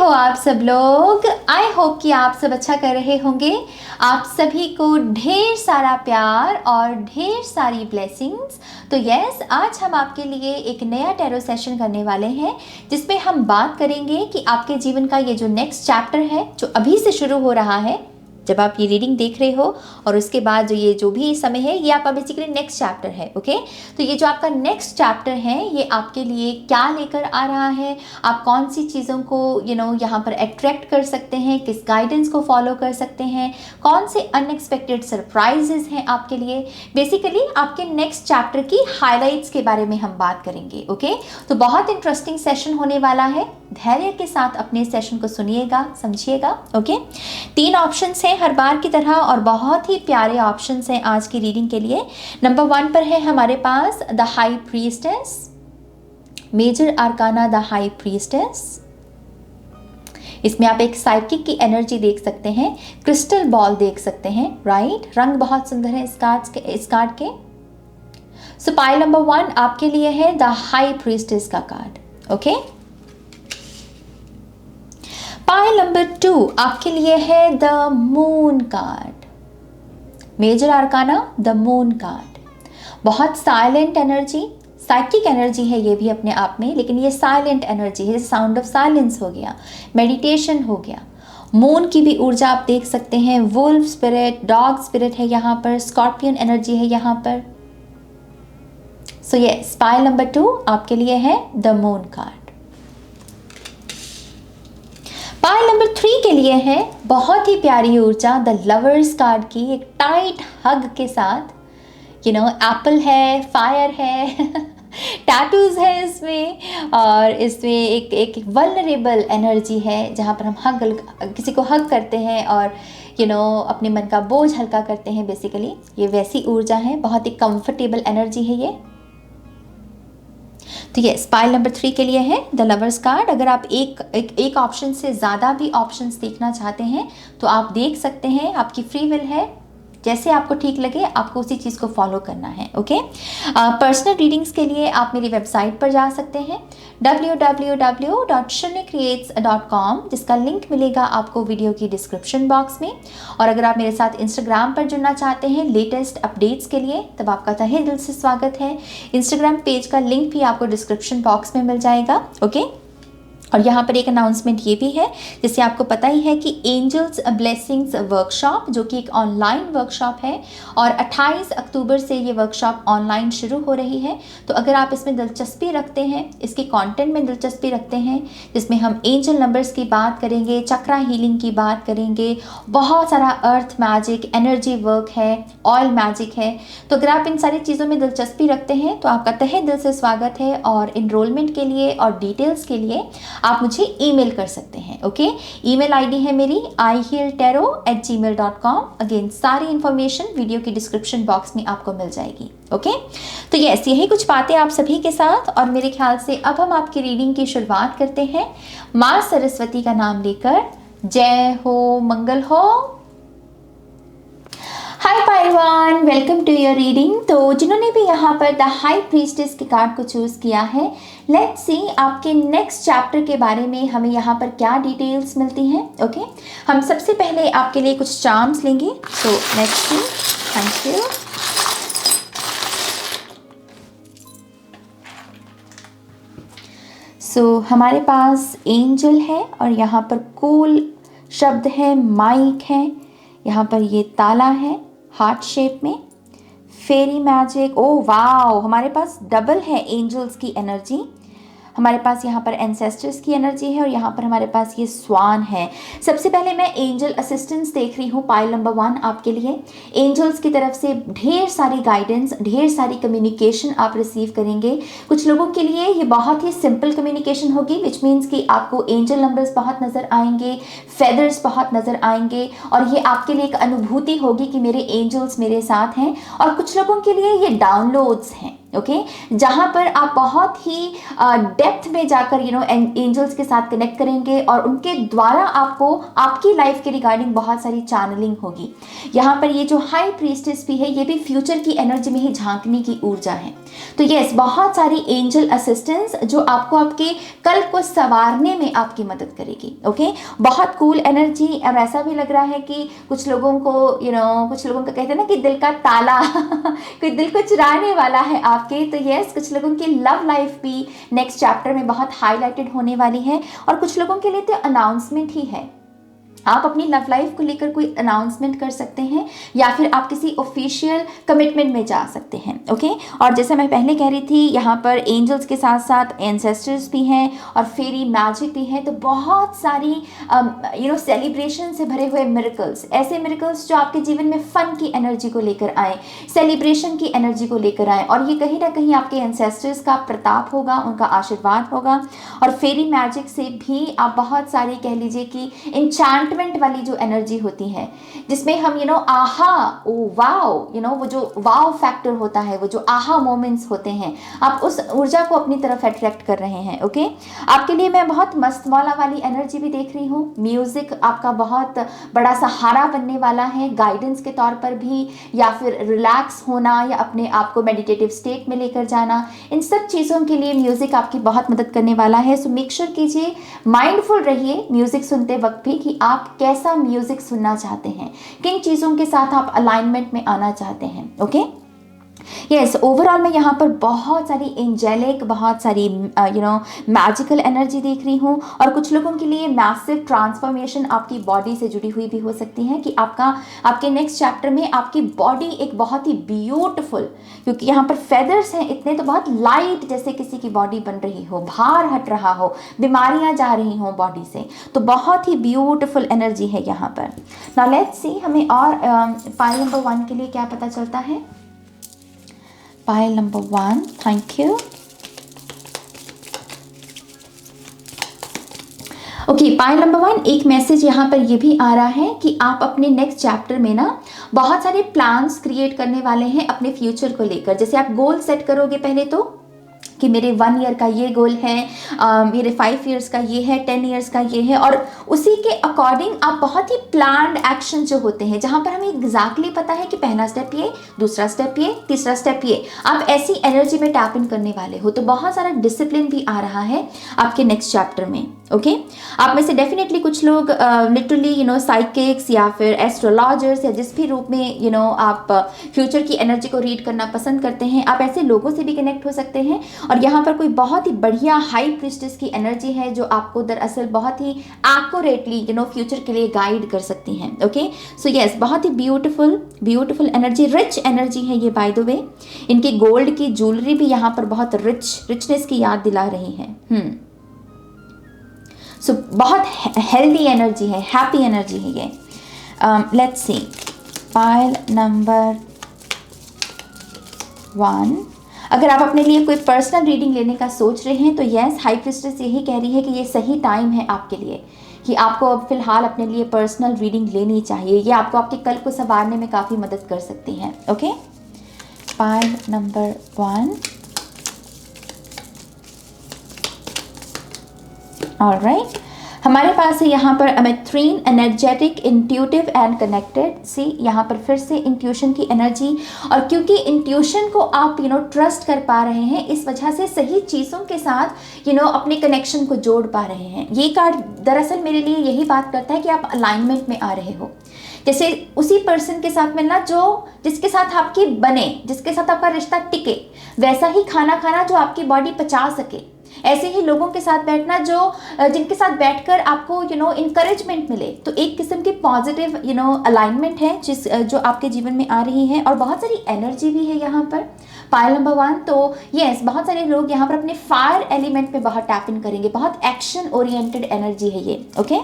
हो आप सब लोग? आई होप कि आप सब अच्छा कर रहे होंगे। आप सभी को ढेर सारा प्यार और ढेर सारी ब्लेसिंग्स। तो यस, आज हम आपके लिए एक नया टैरो सेशन करने वाले हैं जिसमें हम बात करेंगे कि आपके जीवन का ये जो नेक्स्ट चैप्टर है जो अभी से शुरू हो रहा है, जब आप ये रीडिंग देख रहे हो और उसके बाद ये जो भी समय है ये आपका बेसिकली नेक्स्ट चैप्टर है। ओके, तो ये जो आपका नेक्स्ट चैप्टर है ये आपके लिए क्या लेकर आ रहा है, आप कौन सी चीज़ों को यहाँ पर अट्रैक्ट कर सकते हैं, किस गाइडेंस को फॉलो कर सकते हैं, कौन से अनएक्सपेक्टेड सरप्राइजेज हैं आपके लिए। बेसिकली आपके नेक्स्ट चैप्टर की हाईलाइट्स के बारे में हम बात करेंगे। ओके, तो बहुत इंटरेस्टिंग सेशन होने वाला है। धैर्य के साथ अपने सेशन को सुनिएगा, समझिएगा। ओके, 3 ऑप्शंस हैं हर बार की तरह और बहुत ही प्यारे ऑप्शंस हैं आज की रीडिंग के लिए। नंबर 1 पर है हमारे पास the high priestess, major arcana the high priestess. इसमें आप एक साइकिक की एनर्जी देख सकते हैं, क्रिस्टल बॉल देख सकते हैं, राइट। रंग बहुत सुंदर है इस कार्ड के। सो पाइल नंबर 1 आपके लिए है द हाई प्रीस्टेस का कार्ड। ओके, पाइल नंबर 2 आपके लिए है the moon card, major arcana the moon card. बहुत साइलेंट एनर्जी, साइकिक एनर्जी है ये भी अपने आप में, लेकिन ये साइलेंट एनर्जी है, साउंड ऑफ साइलेंस हो गया, मेडिटेशन हो गया। मून की भी ऊर्जा आप देख सकते हैं, वुल्फ स्पिरिट, डॉग स्पिरिट है यहाँ पर, स्कॉर्पियन एनर्जी है यहाँ पर। सो ये पाइल नंबर 2 आपके लिए है the moon card. Pile number 3 के लिए है बहुत ही प्यारी ऊर्जा, द लवर्स कार्ड की, एक टाइट हग के साथ। एप्पल है, फायर है, टैटूज है इसमें, और इसमें एक वल्नरेबल एनर्जी है जहाँ पर हम किसी को हग करते हैं और अपने मन का बोझ हल्का करते हैं। बेसिकली ये वैसी ऊर्जा है, बहुत ही कंफर्टेबल एनर्जी है ये। तो ये पाइल नंबर 3 के लिए है द लवर्स कार्ड। अगर आप एक ऑप्शन से ज़्यादा भी ऑप्शंस देखना चाहते हैं तो आप देख सकते हैं, आपकी फ्री विल है, जैसे आपको ठीक लगे आपको उसी चीज़ को फॉलो करना है। ओके, पर्सनल रीडिंग्स के लिए आप मेरी वेबसाइट पर जा सकते हैं www.shunycreates.com, जिसका लिंक मिलेगा आपको वीडियो की डिस्क्रिप्शन बॉक्स में। और अगर आप मेरे साथ इंस्टाग्राम पर जुड़ना चाहते हैं लेटेस्ट अपडेट्स के लिए, तब आपका तहे दिल से स्वागत है। इंस्टाग्राम पेज का लिंक भी आपको डिस्क्रिप्शन बॉक्स में मिल जाएगा। ओके, और यहाँ पर एक अनाउंसमेंट ये भी है, जैसे आपको पता ही है कि एंजल्स ब्लेसिंग्स वर्कशॉप, जो कि एक ऑनलाइन वर्कशॉप है और 28 अक्टूबर से ये वर्कशॉप ऑनलाइन शुरू हो रही है। तो अगर आप इसमें दिलचस्पी रखते हैं, इसके कंटेंट में दिलचस्पी रखते हैं, जिसमें हम एंजल नंबर्स की बात करेंगे, चक्रा हीलिंग की बात करेंगे, बहुत सारा अर्थ मैजिक, एनर्जी वर्क है, ऑयल मैजिक है, तो अगर आप इन सारी चीज़ों में दिलचस्पी रखते हैं तो आपका तहे दिल से स्वागत है। और इनरोलमेंट के लिए और डिटेल्स के लिए आप मुझे ईमेल कर सकते हैं। ओके, ईमेल आईडी है मेरी ihealtarot@gmail.com। अगेन सारी इंफॉर्मेशन वीडियो की डिस्क्रिप्शन बॉक्स में आपको मिल जाएगी। ओके, तो यस, यही कुछ बातें आप सभी के साथ, और मेरे ख्याल से अब हम आपकी रीडिंग की शुरुआत करते हैं माँ सरस्वती का नाम लेकर। जय हो, मंगल हो। Hi everyone, welcome to your reading. तो जिन्होंने भी यहाँ पर द हाई प्रीस्टेस के कार्ड को चूज़ किया है, लेट्स सी आपके नेक्स्ट चैप्टर के बारे में हमें यहाँ पर क्या डिटेल्स मिलती हैं। ओके, हम सबसे पहले आपके लिए कुछ चार्म्स लेंगे। So let's see. Thank you. So हमारे पास एंजल है और यहाँ पर कूल शब्द है, माइक है, यहाँ पर ये ताला है हार्ट शेप में, फेरी मैजिक। ओ वाओ, हमारे पास डबल है एंजल्स की एनर्जी। हमारे पास यहाँ पर एंसेस्टर्स की एनर्जी है और यहाँ पर हमारे पास ये स्वान है। सबसे पहले मैं एंजल असिस्टेंस देख रही हूँ पाइल नंबर 1 आपके लिए। एंजल्स की तरफ से ढेर सारी गाइडेंस, ढेर सारी कम्युनिकेशन आप रिसीव करेंगे। कुछ लोगों के लिए ये बहुत ही सिंपल कम्युनिकेशन होगी, विच मीन्स कि आपको एंजल नंबर्स बहुत नज़र आएंगे, फेदर्स बहुत नज़र आएंगे, और ये आपके लिए एक अनुभूति होगी कि मेरे एंजल्स मेरे साथ हैं। और कुछ लोगों के लिए ये डाउनलोड्स हैं, ओके जहाँ पर आप बहुत ही डेप्थ में जाकर एंजल्स के साथ कनेक्ट करेंगे और उनके द्वारा आपको आपकी लाइफ के रिगार्डिंग बहुत सारी चैनलिंग होगी। यहाँ पर ये जो हाई प्रीस्टेस भी है, ये भी फ्यूचर की एनर्जी में ही झांकने की ऊर्जा है। तो यस, बहुत सारी एंजल असिस्टेंस जो आपको आपके कल को संवारने में आपकी मदद करेगी। ओके बहुत कूल एनर्जी। अब ऐसा भी लग रहा है कि कुछ लोगों को कुछ लोगों का कहते हैं ना कि दिल का ताला कोई दिल को चुराने वाला है आपके। तो यस, कुछ लोगों की लव लाइफ भी नेक्स्ट चैप्टर में बहुत हाईलाइटेड होने वाली है और कुछ लोगों के लिए तो अनाउंसमेंट ही है। आप अपनी लव लाइफ को लेकर कोई अनाउंसमेंट कर सकते हैं या फिर आप किसी ऑफिशियल कमिटमेंट में जा सकते हैं। ओके और जैसे मैं पहले कह रही थी, यहाँ पर एंजल्स के साथ साथ एंसेस्टर्स भी हैं और फेरी मैजिक भी हैं। तो बहुत सारी सेलिब्रेशन से भरे हुए मिरेकल्स, ऐसे मिरेकल्स जो आपके जीवन में फन की एनर्जी को लेकर आए, सेलिब्रेशन की एनर्जी को लेकर आए, और ये कहीं ना कहीं आपके एंसेस्टर्स का प्रताप होगा, उनका आशीर्वाद होगा। और फेरी मैजिक से भी आप बहुत सारी कह लीजिए कि इंचांट वाली जो एनर्जी होती है, जिसमें हम आहा ओ वाओ वो जो वाओ फैक्टर होता है, वो जो आहा मोमेंट्स होते हैं, आप उस ऊर्जा को अपनी तरफ अट्रैक्ट कर रहे हैं। ओके आपके लिए मैं बहुत मस्त मौला वाली एनर्जी भी देख रही हूँ। म्यूजिक आपका बहुत बड़ा सहारा बनने वाला है, गाइडेंस के तौर पर भी, या फिर रिलैक्स होना या अपने आप को मेडिटेटिव स्टेट में लेकर जाना, इन सब चीज़ों के लिए म्यूजिक आपकी बहुत मदद करने वाला है। सो मेक श्योर कीजिए, माइंडफुल रहिए म्यूजिक सुनते वक्त भी कि आप कैसा म्यूजिक सुनना चाहते हैं, किन चीजों के साथ आप अलाइनमेंट में आना चाहते हैं। ओके यस, ओवरऑल मैं यहाँ पर बहुत सारी एंजेलिक, बहुत सारी मैजिकल एनर्जी देख रही हूँ। और कुछ लोगों के लिए मैसिव ट्रांसफॉर्मेशन आपकी बॉडी से जुड़ी हुई भी हो सकती है कि आपके नेक्स्ट चैप्टर में आपकी बॉडी एक बहुत ही ब्यूटीफुल, क्योंकि यहाँ पर फेदर्स हैं इतने, तो बहुत लाइट जैसे किसी की बॉडी बन रही हो, भार हट रहा हो, बीमारियाँ जा रही हों बॉडी से, तो बहुत ही ब्यूटीफुल एनर्जी है यहाँ पर। नाउ लेट्स सी हमें और पाइल नंबर 1 के लिए क्या पता चलता है। Pile number 1, thank you. Okay pile number 1, एक मैसेज यहाँ पर ये भी आ रहा है कि आप अपने नेक्स्ट चैप्टर में ना बहुत सारे प्लान्स क्रिएट करने वाले हैं अपने फ्यूचर को लेकर। जैसे आप गोल सेट करोगे पहले तो कि मेरे 1 ईयर का ये गोल है, मेरे 5 ईयर्स का ये है, 10 ईयर्स का ये है, और उसी के अकॉर्डिंग आप बहुत ही प्लान्ड एक्शन जो होते हैं, जहाँ पर हमें एग्जैक्टली पता है कि पहला स्टेप ये, दूसरा स्टेप ये, तीसरा स्टेप ये, आप ऐसी एनर्जी में टैप इन करने वाले हो। तो बहुत सारा डिसिप्लिन भी आ रहा है आपके नेक्स्ट चैप्टर में। ओके आप में से डेफिनेटली कुछ लोग लिटरली साइकिक्स या फिर एस्ट्रोलॉजर्स या जिस भी रूप में आप फ्यूचर की एनर्जी को रीड करना पसंद करते हैं, आप ऐसे लोगों से भी कनेक्ट हो सकते हैं। और यहाँ पर कोई बहुत ही बढ़िया हाई प्रीस्टेस की एनर्जी है जो आपको दरअसल बहुत ही एक्यूरेटली फ्यूचर के लिए गाइड कर सकती हैं। ओके सो यस, बहुत ही ब्यूटीफुल एनर्जी, रिच एनर्जी है ये बाय द वे। इनकी गोल्ड की ज्वेलरी भी यहाँ पर बहुत रिचनेस की याद दिला रही है। सो बहुत हेल्दी एनर्जी है, हैप्पी एनर्जी है ये। लेट्स सी पाइल नंबर 1, अगर आप अपने लिए कोई पर्सनल रीडिंग लेने का सोच रहे हैं तो यस, हाई प्रीस्टेस यही कह रही है कि ये सही टाइम है आपके लिए, कि आपको अब फिलहाल अपने लिए पर्सनल रीडिंग लेनी चाहिए। ये आपको आपके कल को संवारने में काफ़ी मदद कर सकती हैं। ओके पाइल नंबर 1, ऑलराइट, हमारे पास है यहाँ पर अमेथ्रीन, एनर्जेटिक, इंट्यूटिव एंड कनेक्टेड। सी यहाँ पर फिर से इंट्यूशन की एनर्जी, और क्योंकि इंट्यूशन को आप ट्रस्ट कर पा रहे हैं, इस वजह से सही चीज़ों के साथ अपने कनेक्शन को जोड़ पा रहे हैं। ये कार्ड दरअसल मेरे लिए यही बात करता है कि आप अलाइनमेंट में आ रहे हो। जैसे उसी पर्सन के साथ मिलना जो जिसके साथ आपकी बने, जिसके साथ आपका रिश्ता टिके, वैसा ही खाना खाना जो आपकी बॉडी पचा सके, ऐसे ही लोगों के साथ बैठना जो जिनके साथ बैठकर आपको इनकरेजमेंट मिले। तो एक किस्म की पॉजिटिव अलाइनमेंट है जो आपके जीवन में आ रही है, और बहुत सारी एनर्जी भी है यहाँ पर पाइल नंबर 1। तो यस, बहुत सारे लोग यहाँ पर अपने फायर एलिमेंट पे बहुत टैप इन करेंगे, बहुत एक्शन ओरिएंटेड एनर्जी है ये। ओके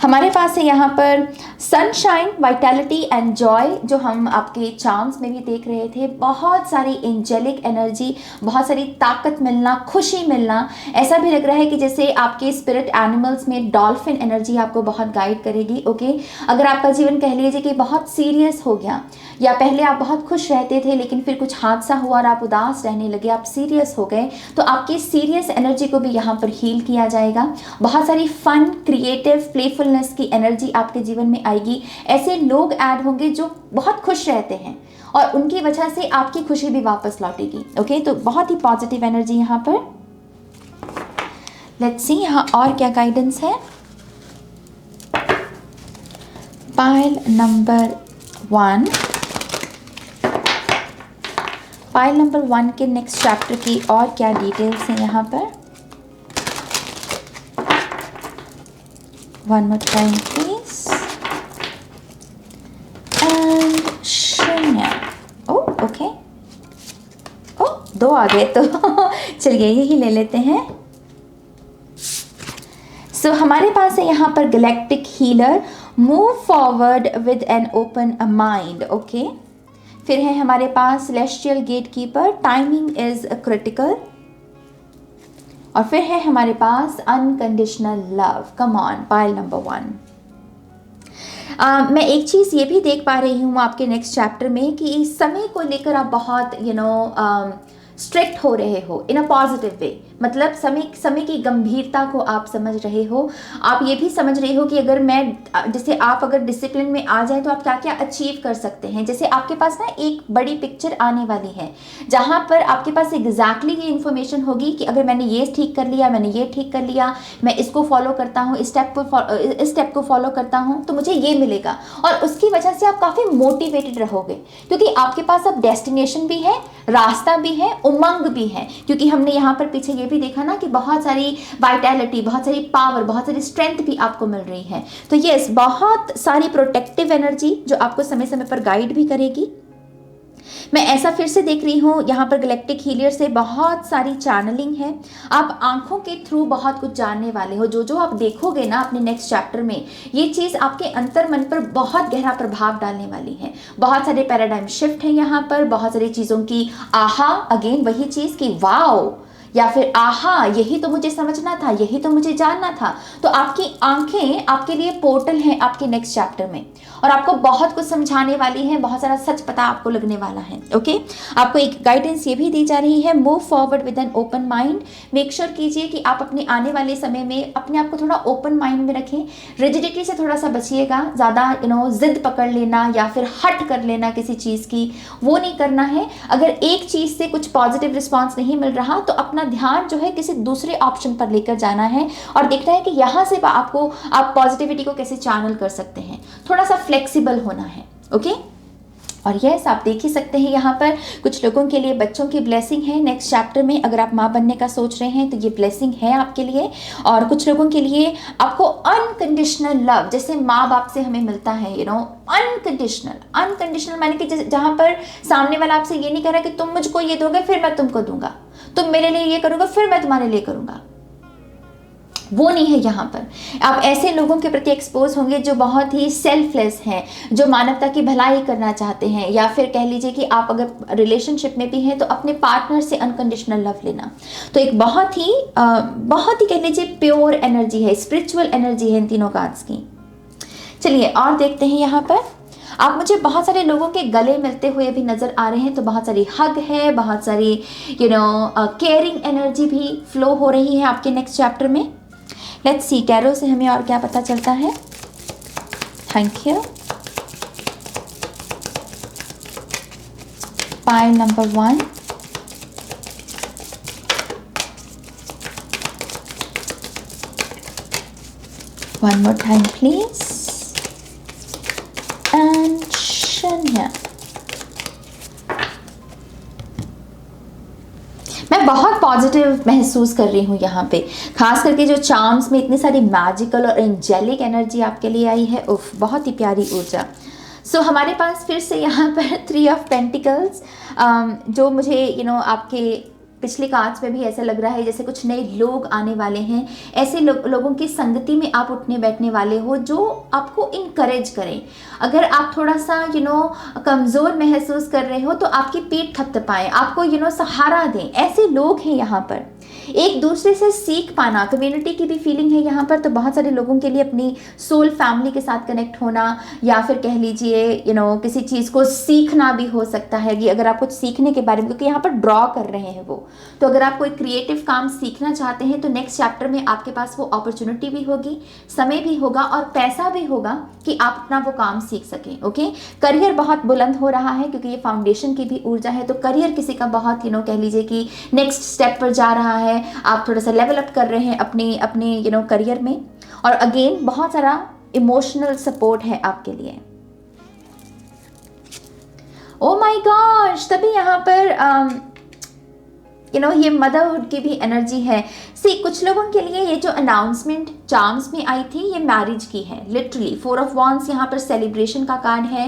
हमारे पास है यहाँ पर सनशाइन, वाइटैलिटी एंड जॉय, जो हम आपके चार्म्स में भी देख रहे थे। बहुत सारी एंजेलिक एनर्जी, बहुत सारी ताकत मिलना, खुशी मिलना। ऐसा भी लग रहा है कि जैसे आपके स्पिरिट एनिमल्स में डॉल्फिन एनर्जी आपको बहुत गाइड करेगी। ओके, अगर आपका जीवन कह लीजिए कि बहुत सीरियस हो गया, या पहले आप बहुत खुश रहते थे लेकिन फिर कुछ हादसा हुआ और आप उदास रहने लगे, आप सीरियस हो गए, तो आपकी सीरियस एनर्जी को भी यहाँ पर हील किया जाएगा। बहुत सारी फन, क्रिएटिव, प्लेफुलनेस की एनर्जी आपके जीवन में आएगी। ऐसे लोग ऐड होंगे जो बहुत खुश रहते हैं और उनकी वजह से आपकी खुशी भी वापस लौटेगी। ओके, तो बहुत ही पॉजिटिव एनर्जी यहाँ पर। लेट्स सी यहाँ और क्या गाइडेंस है। पाइल नंबर 1, पाइल नंबर 1 के नेक्स्ट चैप्टर की और क्या डिटेल्स हैं यहाँ पर। One more time please. And शून्य। ओके, दो आ गए तो चलिए यही ले लेते हैं। सो हमारे पास है यहाँ पर galactic healer, move forward with an open mind. Okay, फिर है हमारे पास celestial gatekeeper, timing is critical, और फिर है हमारे पास unconditional love. Come on, pile number 1। मैं एक चीज़ ये भी देख पा रही हूँ आपके नेक्स्ट चैप्टर में कि इस समय को लेकर आप बहुत स्ट्रिक्ट हो रहे हो इन अ पॉजिटिव वे। मतलब समय की गंभीरता को आप समझ रहे हो। आप ये भी समझ रहे हो कि अगर जैसे आप अगर डिसिप्लिन में आ जाए तो आप क्या क्या अचीव कर सकते हैं। जैसे आपके पास ना एक बड़ी पिक्चर आने वाली है जहाँ पर आपके पास एग्जैक्टली ये इन्फॉर्मेशन होगी कि अगर मैंने ये ठीक कर लिया, मैंने ये ठीक कर लिया, मैं इसको फॉलो करता हूँ, इस स्टेप को फॉलो करता हूँ, तो मुझे ये मिलेगा। और उसकी वजह से आप काफ़ी मोटिवेटेड रहोगे क्योंकि आपके पास अब डेस्टिनेशन भी है, रास्ता भी है, उमंग भी है। क्योंकि हमने यहाँ पर पीछे ये भी देखा ना कि बहुत सारी वाइटैलिटी, बहुत सारी पावर, बहुत सारी स्ट्रेंथ भी आपको मिल रही है। तो यस, बहुत सारी प्रोटेक्टिव एनर्जी जो आपको समय समय पर गाइड भी करेगी। मैं ऐसा फिर से देख रही हूँ यहाँ पर गैलेक्टिक हीलियर से बहुत सारी चैनलिंग है। आप आंखों के थ्रू बहुत कुछ जानने वाले हो। जो आप देखोगे ना अपने नेक्स्ट चैप्टर में, ये चीज़ आपके अंतर मन पर बहुत गहरा प्रभाव डालने वाली है। बहुत सारे पैराडाइम शिफ्ट हैं यहाँ पर, बहुत सारी चीज़ों की आहा, अगेन वही चीज़ की वाओ, या फिर आहा, यही तो मुझे समझना था, यही तो मुझे जानना था। तो आपकी आंखें आपके लिए पोर्टल हैं आपके नेक्स्ट चैप्टर में, और आपको बहुत कुछ समझाने वाली हैं, बहुत सारा सच पता आपको लगने वाला है। ओके, आपको एक गाइडेंस ये भी दी जा रही है, move forward with an open mind. Make sure कीजिए कि आप अपने आने वाले समय में अपने आप को थोड़ा ओपन माइंड में रखें। रिजिडिटी से थोड़ा सा बचिएगा, ज़्यादा जिद पकड़ लेना या फिर हट कर लेना किसी चीज़ की, वो नहीं करना है। अगर एक चीज़ से कुछ पॉजिटिव रिस्पॉन्स नहीं मिल रहा तो अपना ध्यान जो है किसी दूसरे ऑप्शन पर लेकर जाना है और देखना है कि यहाँ से आप पॉजिटिविटी को कैसे चैनल कर सकते हैं। थोड़ा सा फ्लेक्सिबल होना है। ओके, और यस, आप देख ही सकते हैं यहाँ पर कुछ लोगों के लिए बच्चों की ब्लेसिंग है नेक्स्ट चैप्टर में। अगर आप माँ बनने का सोच रहे हैं तो ये ब्लेसिंग है आपके लिए। और कुछ लोगों के लिए आपको अनकंडीशनल लव, जैसे माँ बाप से हमें मिलता है, अनकंडीशनल माने कि जहाँ पर सामने वाला आपसे ये नहीं कह रहा कि तुम मुझको ये दोगे फिर मैं तुमको दूंगा, तुम मेरे लिए ये करोगे फिर मैं तुम्हारे लिए करूँगा, वो नहीं है यहाँ पर। आप ऐसे लोगों के प्रति एक्सपोज होंगे जो बहुत ही सेल्फलेस हैं, जो मानवता की भलाई करना चाहते हैं, या फिर कह लीजिए कि आप अगर रिलेशनशिप में भी हैं तो अपने पार्टनर से अनकंडीशनल लव लेना। तो एक बहुत ही कह लीजिए प्योर एनर्जी है, स्पिरिचुअल एनर्जी है इन तीनों कार्ड्स की। चलिए और देखते हैं यहाँ पर। आप मुझे बहुत सारे लोगों के गले मिलते हुए भी नज़र आ रहे हैं, तो बहुत सारी हग है, बहुत सारी केयरिंग एनर्जी भी फ्लो हो रही है आपके नेक्स्ट चैप्टर में। लेट्स सी टैरो से हमें और क्या पता चलता है। Thank you. Pile number 1, one more time please, and शून्य। मैं बहुत पॉजिटिव महसूस कर रही हूँ यहाँ पे, खास करके जो चार्म्स में इतनी सारी मैजिकल और एंजेलिक एनर्जी आपके लिए आई है। उफ, बहुत ही प्यारी ऊर्जा। सो हमारे पास फिर से यहाँ पर 3 ऑफ पेंटिकल्स, जो मुझे आपके पिछले कार्ड्स में भी ऐसा लग रहा है जैसे कुछ नए लोग आने वाले हैं। ऐसे लोगों की संगति में आप उठने बैठने वाले हो जो आपको इनकरेज करें। अगर आप थोड़ा सा कमज़ोर महसूस कर रहे हो तो आपकी पीठ थपथपाएं, आपको सहारा दें। ऐसे लोग हैं यहाँ पर। एक दूसरे से सीख पाना, कम्युनिटी की भी फीलिंग है यहाँ पर। तो बहुत सारे लोगों के लिए अपनी सोल फैमिली के साथ कनेक्ट होना, या फिर कह लीजिए किसी चीज़ को सीखना भी हो सकता है कि अगर आप कुछ सीखने के बारे में, क्योंकि यहाँ पर ड्रॉ कर रहे हैं वो, तो अगर आप कोई क्रिएटिव काम सीखना चाहते हैं तो नेक्स्ट चैप्टर में आपके पास वो अपॉर्चुनिटी भी होगी, समय भी होगा और पैसा भी होगा कि आप अपना वो काम सीख सकें। ओके, करियर बहुत बुलंद हो रहा है क्योंकि ये फाउंडेशन की भी ऊर्जा है। तो करियर किसी का बहुत कह लीजिए कि नेक्स्ट स्टेप पर जा रहा है, आप थोड़ा सा लेवल अप कर रहे हैं अपने करियर में। और अगेन बहुत सारा इमोशनल सपोर्ट है आपके लिए। ओ माय गॉश, तभी यहाँ पर ये मदरहुड की भी एनर्जी है। कुछ लोगों के लिए ये जो अनाउंसमेंट चार्म्स में आई थी, ये मैरिज की है। लिटरली 4 ऑफ वॉन्ड्स यहाँ पर सेलिब्रेशन का कार्ड है,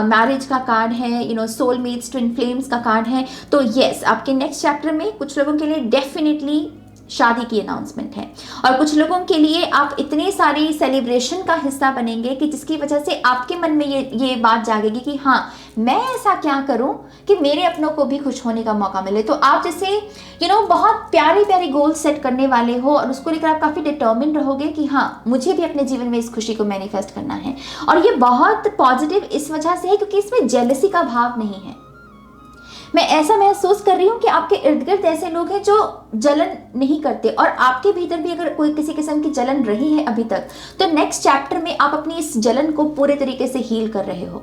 मैरिज का कार्ड है, सोलमेट्स, ट्विन फ्लेम्स का कार्ड है। तो यस, आपके नेक्स्ट चैप्टर में कुछ लोगों के लिए डेफिनेटली शादी की अनाउंसमेंट है। और कुछ लोगों के लिए आप इतनी सारी सेलिब्रेशन का हिस्सा बनेंगे कि जिसकी वजह से आपके मन में ये बात जागेगी कि हाँ, मैं ऐसा क्या करूं कि मेरे अपनों को भी खुश होने का मौका मिले। तो आप जैसे बहुत प्यारी प्यारी गोल सेट करने वाले हो और उसको लेकर आप काफ़ी डिटर्मिन रहोगे कि हाँ, मुझे भी अपने जीवन में इस खुशी को मैनिफेस्ट करना है। और ये बहुत पॉजिटिव इस वजह से है क्योंकि इसमें जेलसी का भाव नहीं है। मैं ऐसा महसूस कर रही हूँ कि आपके इर्द गिर्द ऐसे लोग हैं जो जलन नहीं करते, और आपके भीतर भी अगर कोई किसी किस्म की जलन रही है अभी तक, तो नेक्स्ट चैप्टर में आप अपनी इस जलन को पूरे तरीके से हील कर रहे हो।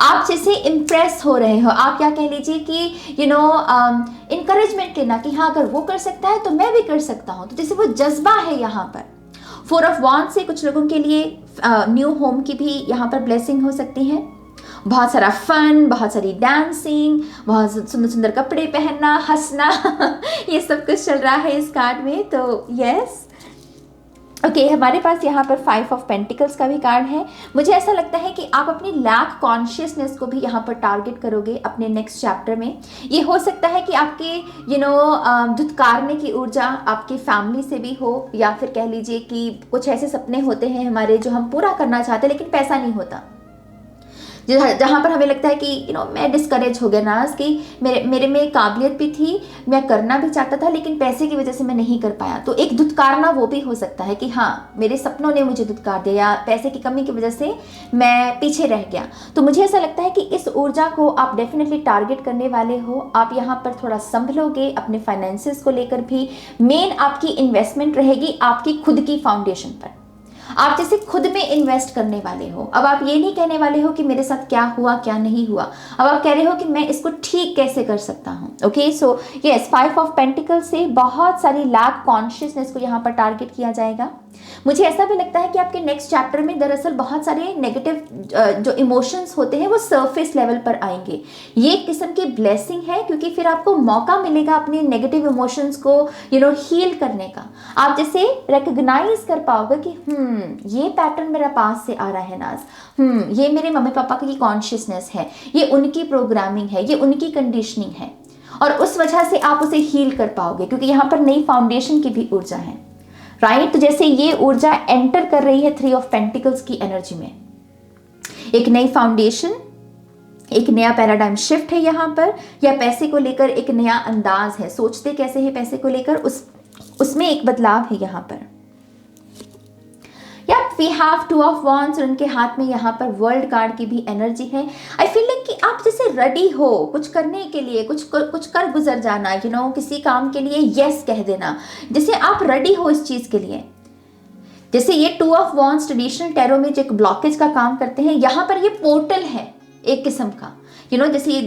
आप जैसे इम्प्रेस हो रहे हो, आप क्या कह लीजिए कि इनकरेजमेंट लेना कि हाँ, अगर वो कर सकता है तो मैं भी कर सकता हूँ। तो जैसे वो जज्बा है यहाँ पर। 4 ऑफ वॉन्ड्स से कुछ लोगों के लिए न्यू होम की भी यहाँ पर ब्लेसिंग हो सकती है। बहुत सारा फन, बहुत सारी डांसिंग, बहुत सुंदर सुंदर कपड़े पहनना, हंसना ये सब कुछ चल रहा है इस कार्ड में। तो यस, ओके, हमारे पास यहाँ पर 5 ऑफ पेंटिकल्स का भी कार्ड है। मुझे ऐसा लगता है कि आप अपनी लैक कॉन्शियसनेस को भी यहाँ पर टारगेट करोगे अपने नेक्स्ट चैप्टर में। ये हो सकता है कि आपके धुतकारने की ऊर्जा आपकी फैमिली से भी हो, या फिर कह लीजिए कि कुछ ऐसे सपने होते हैं हमारे जो हम पूरा करना चाहते हैं लेकिन पैसा नहीं होता, जहाँ पर हमें लगता है कि मैं डिस्करेज हो गया नाज कि मेरे में काबिलियत भी थी, मैं करना भी चाहता था लेकिन पैसे की वजह से मैं नहीं कर पाया। तो एक धुतकारना वो भी हो सकता है कि हाँ, मेरे सपनों ने मुझे धुतकार दिया, या पैसे की कमी की वजह से मैं पीछे रह गया। तो मुझे ऐसा लगता है कि इस ऊर्जा को आप डेफिनेटली टारगेट करने वाले हो। आप यहाँ पर थोड़ा संभलोगे अपने फाइनेंसेस को लेकर भी। मेन आपकी इन्वेस्टमेंट रहेगी आपकी खुद की फाउंडेशन पर। आप जैसे खुद में इन्वेस्ट करने वाले हो। अब आप ये नहीं कहने वाले हो कि मेरे साथ क्या हुआ क्या नहीं हुआ, अब आप कह रहे हो कि मैं इसको ठीक कैसे कर सकता हूँ। Okay, so yes, 5 of pentacles से बहुत सारी लैक कॉन्शियसनेस को यहाँ पर टारगेट किया जाएगा। मुझे ऐसा भी लगता है कि आपके नेक्स्ट चैप्टर में दरअसल बहुत सारे नेगेटिव जो इमोशंस होते हैं वो सरफेस लेवल पर आएंगे। ये एक किस्म की ब्लेसिंग है क्योंकि फिर आपको मौका मिलेगा अपने नेगेटिव इमोशंस को हील करने का। आप जैसे रिकग्नाइज कर पाओगे कि ये पैटर्न मेरा पास से आ रहा है नाज, ये मेरे मम्मी पापा की कॉन्शियसनेस है, ये उनकी प्रोग्रामिंग है, ये उनकी कंडीशनिंग है, और उस वजह से आप उसे हील कर पाओगे क्योंकि यहाँ पर नई फाउंडेशन की भी ऊर्जा है। राइट, तो जैसे ये ऊर्जा एंटर कर रही है 3 ऑफ पेंटिकल्स की एनर्जी में, एक नई फाउंडेशन, एक नया पैराडाइम शिफ्ट है यहाँ पर, या पैसे को लेकर एक नया अंदाज है, सोचते कैसे है पैसे को लेकर, उसमें एक बदलाव है यहाँ पर। या वी हैव 2 ऑफ वॉन्ड्स और उनके हाथ में यहाँ पर वर्ल्ड कार्ड की भी एनर्जी है। आई फील लाइक कि आप जैसे रेडी हो कुछ करने के लिए, कुछ कर गुजर जाना, किसी काम के लिए यस कह देना, जैसे आप रेडी हो इस चीज़ के लिए। जैसे ये 2 ऑफ वॉन्ड्स ट्रेडिशनल टैरो में जो एक ब्लॉकेज का काम करते हैं, यहाँ पर ये पोर्टल है एक किस्म का। जैसे ये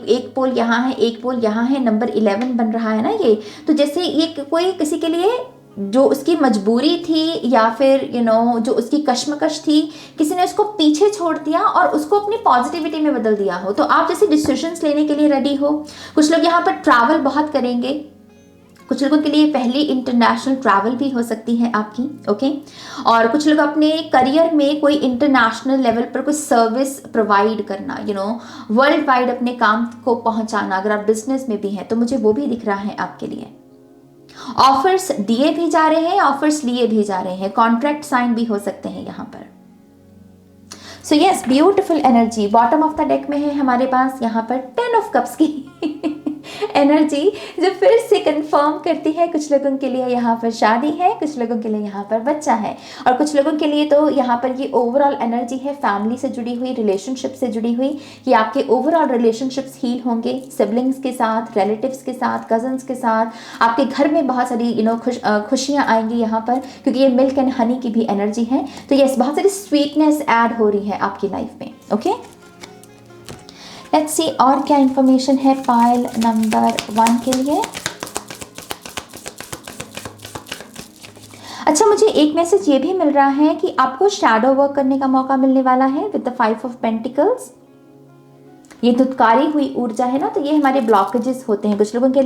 एक पोल यहाँ है, एक पोल यहाँ है, नंबर 11 बन रहा है ना ये। तो जैसे ये कोई किसी के लिए जो उसकी मजबूरी थी या फिर जो उसकी कश्मकश थी, किसी ने उसको पीछे छोड़ दिया और उसको अपनी पॉजिटिविटी में बदल दिया हो। तो आप जैसे डिसीजंस लेने के लिए रेडी हो। कुछ लोग यहाँ पर ट्रैवल बहुत करेंगे, कुछ लोगों के लिए पहली इंटरनेशनल ट्रैवल भी हो सकती है आपकी, ओके। और कुछ लोग अपने करियर में कोई इंटरनेशनल लेवल पर कोई सर्विस प्रोवाइड करना, वर्ल्ड वाइड अपने काम को पहुंचाना, अगर आप बिजनेस में भी हैं तो मुझे वो भी दिख रहा है आपके लिए। ऑफर्स दिए भी जा रहे हैं, ऑफर्स लिए भी जा रहे हैं, कॉन्ट्रैक्ट साइन भी हो सकते हैं यहाँ पर। So yes, beautiful energy bottom of the deck में है हमारे पास यहाँ पर 10 ऑफ कप्स की एनर्जी जो फिर से कंफर्म करती है कुछ लोगों के लिए यहाँ पर शादी है, कुछ लोगों के लिए यहाँ पर बच्चा है, और कुछ लोगों के लिए तो यहाँ पर ये ओवरऑल एनर्जी है फैमिली से जुड़ी हुई, रिलेशनशिप से जुड़ी हुई, कि आपके ओवरऑल रिलेशनशिप्स हील होंगे सिबलिंग्स के साथ, रिलेटिव्स के साथ, कजन्स के साथ, आपके घर में बहुत सारी खुशियाँ आएंगी यहाँ पर, क्योंकि ये मिल्क एंड हनी की भी एनर्जी है। तो यस, बहुत सारी स्वीटनेस ऐड हो रही है आपकी लाइफ में, ओके। लेट्स सी और क्या इंफॉर्मेशन है पाइल नंबर 1 के लिए। अच्छा, मुझे एक मैसेज ये भी मिल रहा है कि आपको शैडो वर्क करने का मौका मिलने वाला है विद द 5 ऑफ पेंटिकल्स। ये धुतकारी हुई ऊर्जा है ना, तो ये हमारे ब्लॉकेजेस होते हैं। कुछ लोगों के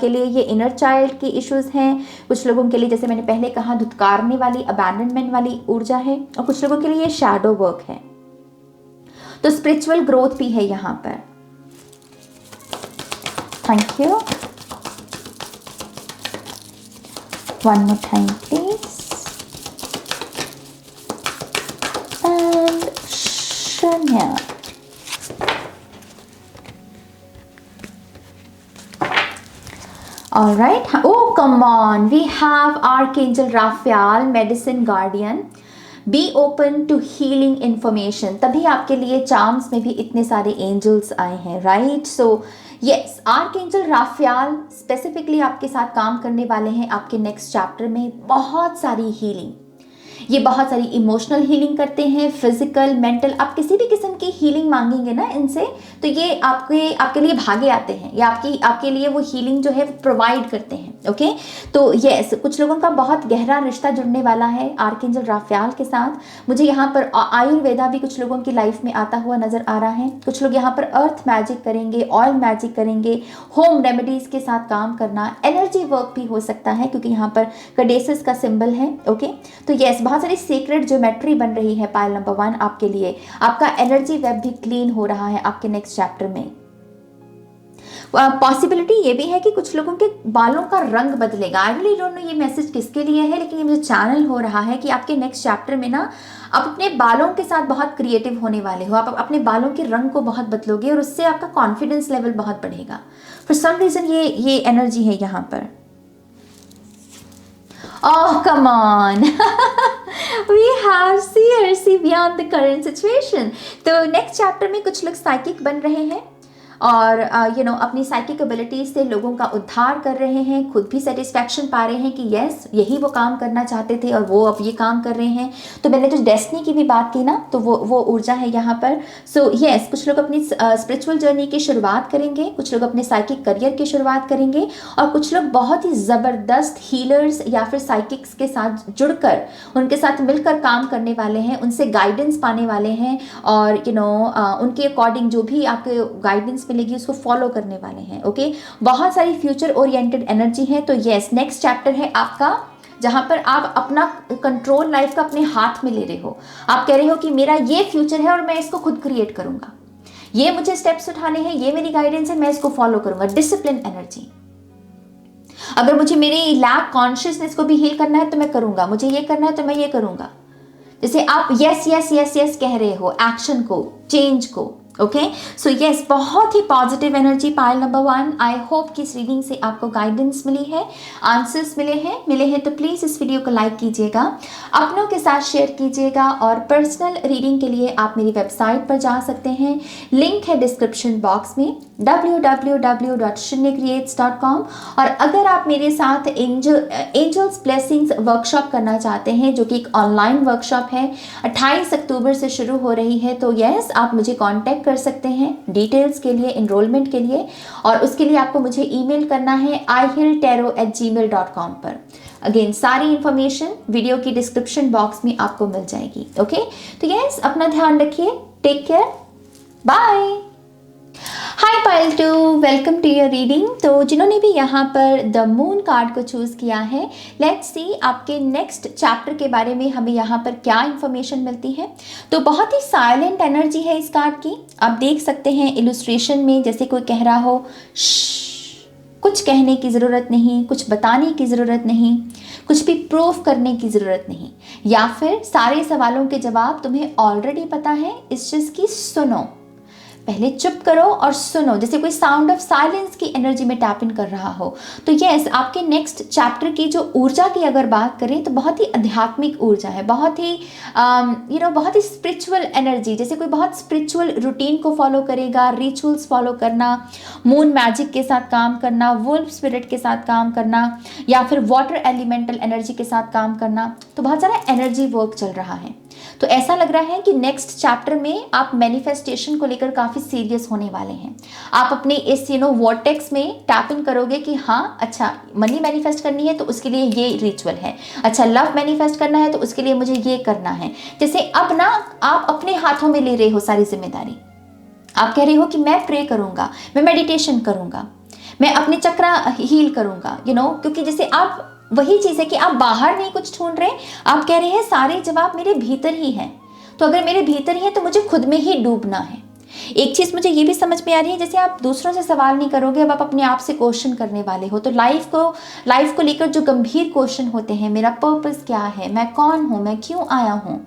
लिए ये इनर चाइल्ड की इश्यूज हैं, कुछ लोगों के लिए जैसे मैंने पहले कहा धुतकारने वाली, अबैंडनमेंट वाली ऊर्जा है, और कुछ लोगों के लिए ये शैडो वर्क है। तो स्पिरिचुअल ग्रोथ भी है यहाँ पर। Thank you. One more time please. And शून्य। All right. Oh, come on. We have Archangel Raphael, Medicine Guardian. Be open to healing information. तभी आपके लिए चार्म्स में भी इतने सारे एंजल्स आए हैं, right? So yes, archangel Raphael specifically आपके साथ काम करने वाले हैं आपके नेक्स्ट चैप्टर में। बहुत सारी हीलिंग, ये बहुत सारी इमोशनल हीलिंग करते हैं, फिजिकल, मेंटल। आप किसी भी किस्म की हीलिंग मांगेंगे ना इनसे, तो ये आपके लिए भागे आते हैं, या आपके लिए वो हीलिंग जो है प्रोवाइड करते हैं, ओके। तो यस, कुछ लोगों का बहुत गहरा रिश्ता जुड़ने वाला है आर्कएंजल राफेल के साथ। मुझे यहाँ पर आयुर्वेदा भी कुछ लोगों की लाइफ में आता हुआ नजर आ रहा है। कुछ लोग यहाँ पर अर्थ मैजिक करेंगे, ऑयल मैजिक करेंगे, होम रेमेडीज के साथ काम करना, एनर्जी वर्क भी हो सकता है, क्योंकि यहाँ पर कैडेसिस का सिंबल है, ओके। तो यस, बहुत सारी सीक्रेट ज्योमेट्री बन रही है पाइल नंबर 1 आपके लिए। आपका एनर्जी वेब भी क्लीन हो रहा है आपके नेक्स्ट चैप्टर में। पॉसिबिलिटी ये भी है कि कुछ लोगों के बालों का रंग बदलेगा। आई रियली डोंट नो ये मैसेज किसके लिए है, लेकिन ये मुझे चैनल हो रहा है कि आपके नेक्स्ट चैप्टर में ना आप अपने बालों के साथ बहुत क्रिएटिव होने वाले हो। आप अपने बालों के रंग को बहुत बदलोगे और उससे आपका कॉन्फिडेंस लेवल बहुत बढ़ेगा। फॉर सम रीजन ये एनर्जी है यहाँ पर। Oh, come on. We have see beyond the current situation. तो नेक्स्ट चैप्टर में कुछ लोग साइकिक बन रहे हैं और अपनी साइकिक एबिलिटीज से लोगों का उद्धार कर रहे हैं, खुद भी सेटिस्फैक्शन पा रहे हैं कि यस, यही वो काम करना चाहते थे और वो अब ये काम कर रहे हैं। तो मैंने जो डेस्टिनी की भी बात की ना, तो वो ऊर्जा है यहाँ पर। सो यस, कुछ लोग अपनी स्पिरिचुअल जर्नी की शुरुआत करेंगे, कुछ लोग अपने साइकिक करियर की शुरुआत करेंगे, और कुछ लोग बहुत ही ज़बरदस्त हीलर्स या फिर साइकिक्स के साथ जुड़कर उनके साथ मिलकर काम करने वाले हैं, उनसे गाइडेंस पाने वाले हैं, और उनके अकॉर्डिंग जो भी आपके गाइडेंस मिलेगी उसको फॉलो करने वाले हैं, ओके। बहुत सारी फ्यूचर ओरिएंटेड एनर्जी है। तो यस, नेक्स्ट चैप्टर है आपका जहां पर आप अपना कंट्रोल लाइफ का अपने हाथ में ले रहे हो। आप कह रहे हो कि मेरा ये फ्यूचर है और मैं इसको खुद क्रिएट करूंगा, ये मुझे स्टेप्स उठाने हैं, ये मेरी गाइडेंस है, मैं इसको फॉलो करूंगा। Discipline energy. अगर मुझे मेरी लैक कॉन्शियसनेस को भी हील करना है तो मैं करूंगा, मुझे ये करना है तो मैं ये करूंगा। जैसे आप यस यस यस यस कह रहे हो एक्शन को, चेंज को, ओके। सो यस, बहुत ही positive energy pile number 1। I hope कि इस रीडिंग से आपको गाइडेंस मिली है, आंसर्स मिले हैं तो प्लीज़ इस वीडियो को लाइक कीजिएगा, अपनों के साथ शेयर कीजिएगा, और पर्सनल रीडिंग के लिए आप मेरी वेबसाइट पर जा सकते हैं, लिंक है डिस्क्रिप्शन बॉक्स में www.shunyacreates.com। और अगर आप मेरे साथ एंजल्स ब्लेसिंग्स वर्कशॉप करना चाहते हैं, जो कि एक ऑनलाइन वर्कशॉप है, 28 अक्टूबर से शुरू हो रही है, तो यस, आप मुझे कांटेक्ट कर सकते हैं डिटेल्स के लिए, इनरोलमेंट के लिए, और उसके लिए आपको मुझे ईमेल करना है ihilltarot@gmail.com पर। अगेन, सारी इंफॉर्मेशन वीडियो की डिस्क्रिप्शन बॉक्स में आपको मिल जाएगी, ओके। तो यस, अपना ध्यान रखिए, take care, bye. Hi pile two, welcome to your reading. तो जिन्होंने भी यहाँ पर द मून कार्ड को चूज़ किया है, लेट्स सी आपके नेक्स्ट चैप्टर के बारे में हमें यहाँ पर क्या इन्फॉर्मेशन मिलती है। तो बहुत ही साइलेंट एनर्जी है इस कार्ड की। आप देख सकते हैं इलस्ट्रेशन में जैसे कोई कह रहा हो, कुछ कहने की ज़रूरत नहीं, कुछ बताने की ज़रूरत नहीं, कुछ भी प्रूफ करने की ज़रूरत नहीं, या फिर सारे सवालों के जवाब तुम्हें ऑलरेडी पता है, इस चीज़ की सुनो, पहले चुप करो और सुनो, जैसे कोई साउंड ऑफ साइलेंस की एनर्जी में टैप इन कर रहा हो। तो यस, आपके नेक्स्ट चैप्टर की जो ऊर्जा की अगर बात करें तो बहुत ही आध्यात्मिक ऊर्जा है, बहुत ही बहुत ही स्पिरिचुअल एनर्जी, जैसे कोई बहुत स्पिरिचुअल रूटीन को फॉलो करेगा, रिचुअल्स फॉलो करना, मून मैजिक के साथ काम करना, वुल्फ स्पिरिट के साथ काम करना, या फिर वाटर एलिमेंटल एनर्जी के साथ काम करना। तो बहुत सारा एनर्जी वर्क चल रहा है। तो ऐसा लग रहा है कि नेक्स्ट चैप्टर में आप मैनिफेस्टेशन को लेकर काफ़ी सीरियस होने वाले हैं। आप अपने इस वॉर्टेक्स में टैप इन करोगे कि हाँ, अच्छा मनी मैनिफेस्ट करनी है तो उसके लिए ये रिचुअल है, अच्छा लव मैनिफेस्ट करना है तो उसके लिए मुझे ये करना है। जैसे अब ना आप अपने हाथों में ले रहे हो सारी जिम्मेदारी। आप कह रहे हो कि मैं प्रे करूँगा, मैं मेडिटेशन करूँगा, मैं अपने चक्रा हील करूँगा, क्योंकि जैसे आप वही चीज़ है कि आप बाहर नहीं कुछ ढूंढ रहे, आप कह रहे हैं सारे जवाब मेरे भीतर ही हैं। तो अगर मेरे भीतर ही है तो मुझे खुद में ही डूबना है। एक चीज़ मुझे ये भी समझ में आ रही है, जैसे आप दूसरों से सवाल नहीं करोगे, अब आप अपने आप से क्वेश्चन करने वाले हो। तो लाइफ को लेकर जो गंभीर क्वेश्चन होते हैं, मेरा पर्पस क्या है, मैं कौन हूँ, मैं क्यों आया हूँ,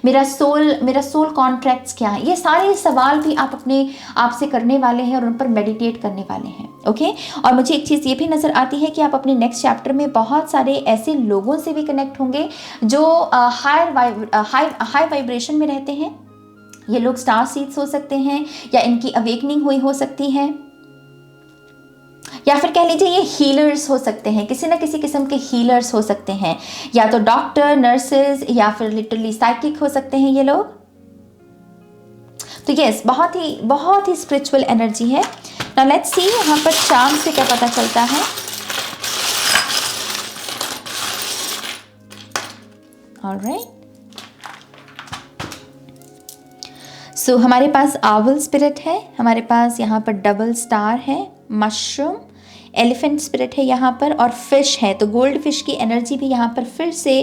मेरा सोल कॉन्ट्रैक्ट्स क्या है, ये सारे सवाल भी आप अपने आप से करने वाले हैं और उन पर मेडिटेट करने वाले हैं। ओके। और मुझे एक चीज़ ये भी नज़र आती है कि आप अपने नेक्स्ट चैप्टर में बहुत सारे ऐसे लोगों से भी कनेक्ट होंगे जो हाई वाइब्रेशन में रहते हैं। ये लोग स्टार सीड्स हो सकते हैं, या इनकी अवेकनिंग हुई हो सकती है, या फिर कह लीजिए ये हीलर्स हो सकते हैं, किसी ना किसी किस्म के हीलर्स हो सकते हैं, या तो डॉक्टर, नर्सेज, या फिर लिटरली साइकिक हो सकते हैं ये लोग। तो यस, बहुत ही स्पिरिचुअल एनर्जी है। नाउ लेट्स सी यहाँ पर चार्म से क्या पता चलता है। ऑलराइट, सो हमारे पास आउल स्पिरिट है, हमारे पास यहाँ पर डबल स्टार है, मशरूम, एलिफेंट स्पिरिट है यहाँ पर, और फिश है। तो गोल्ड फिश की एनर्जी भी यहाँ पर फिर से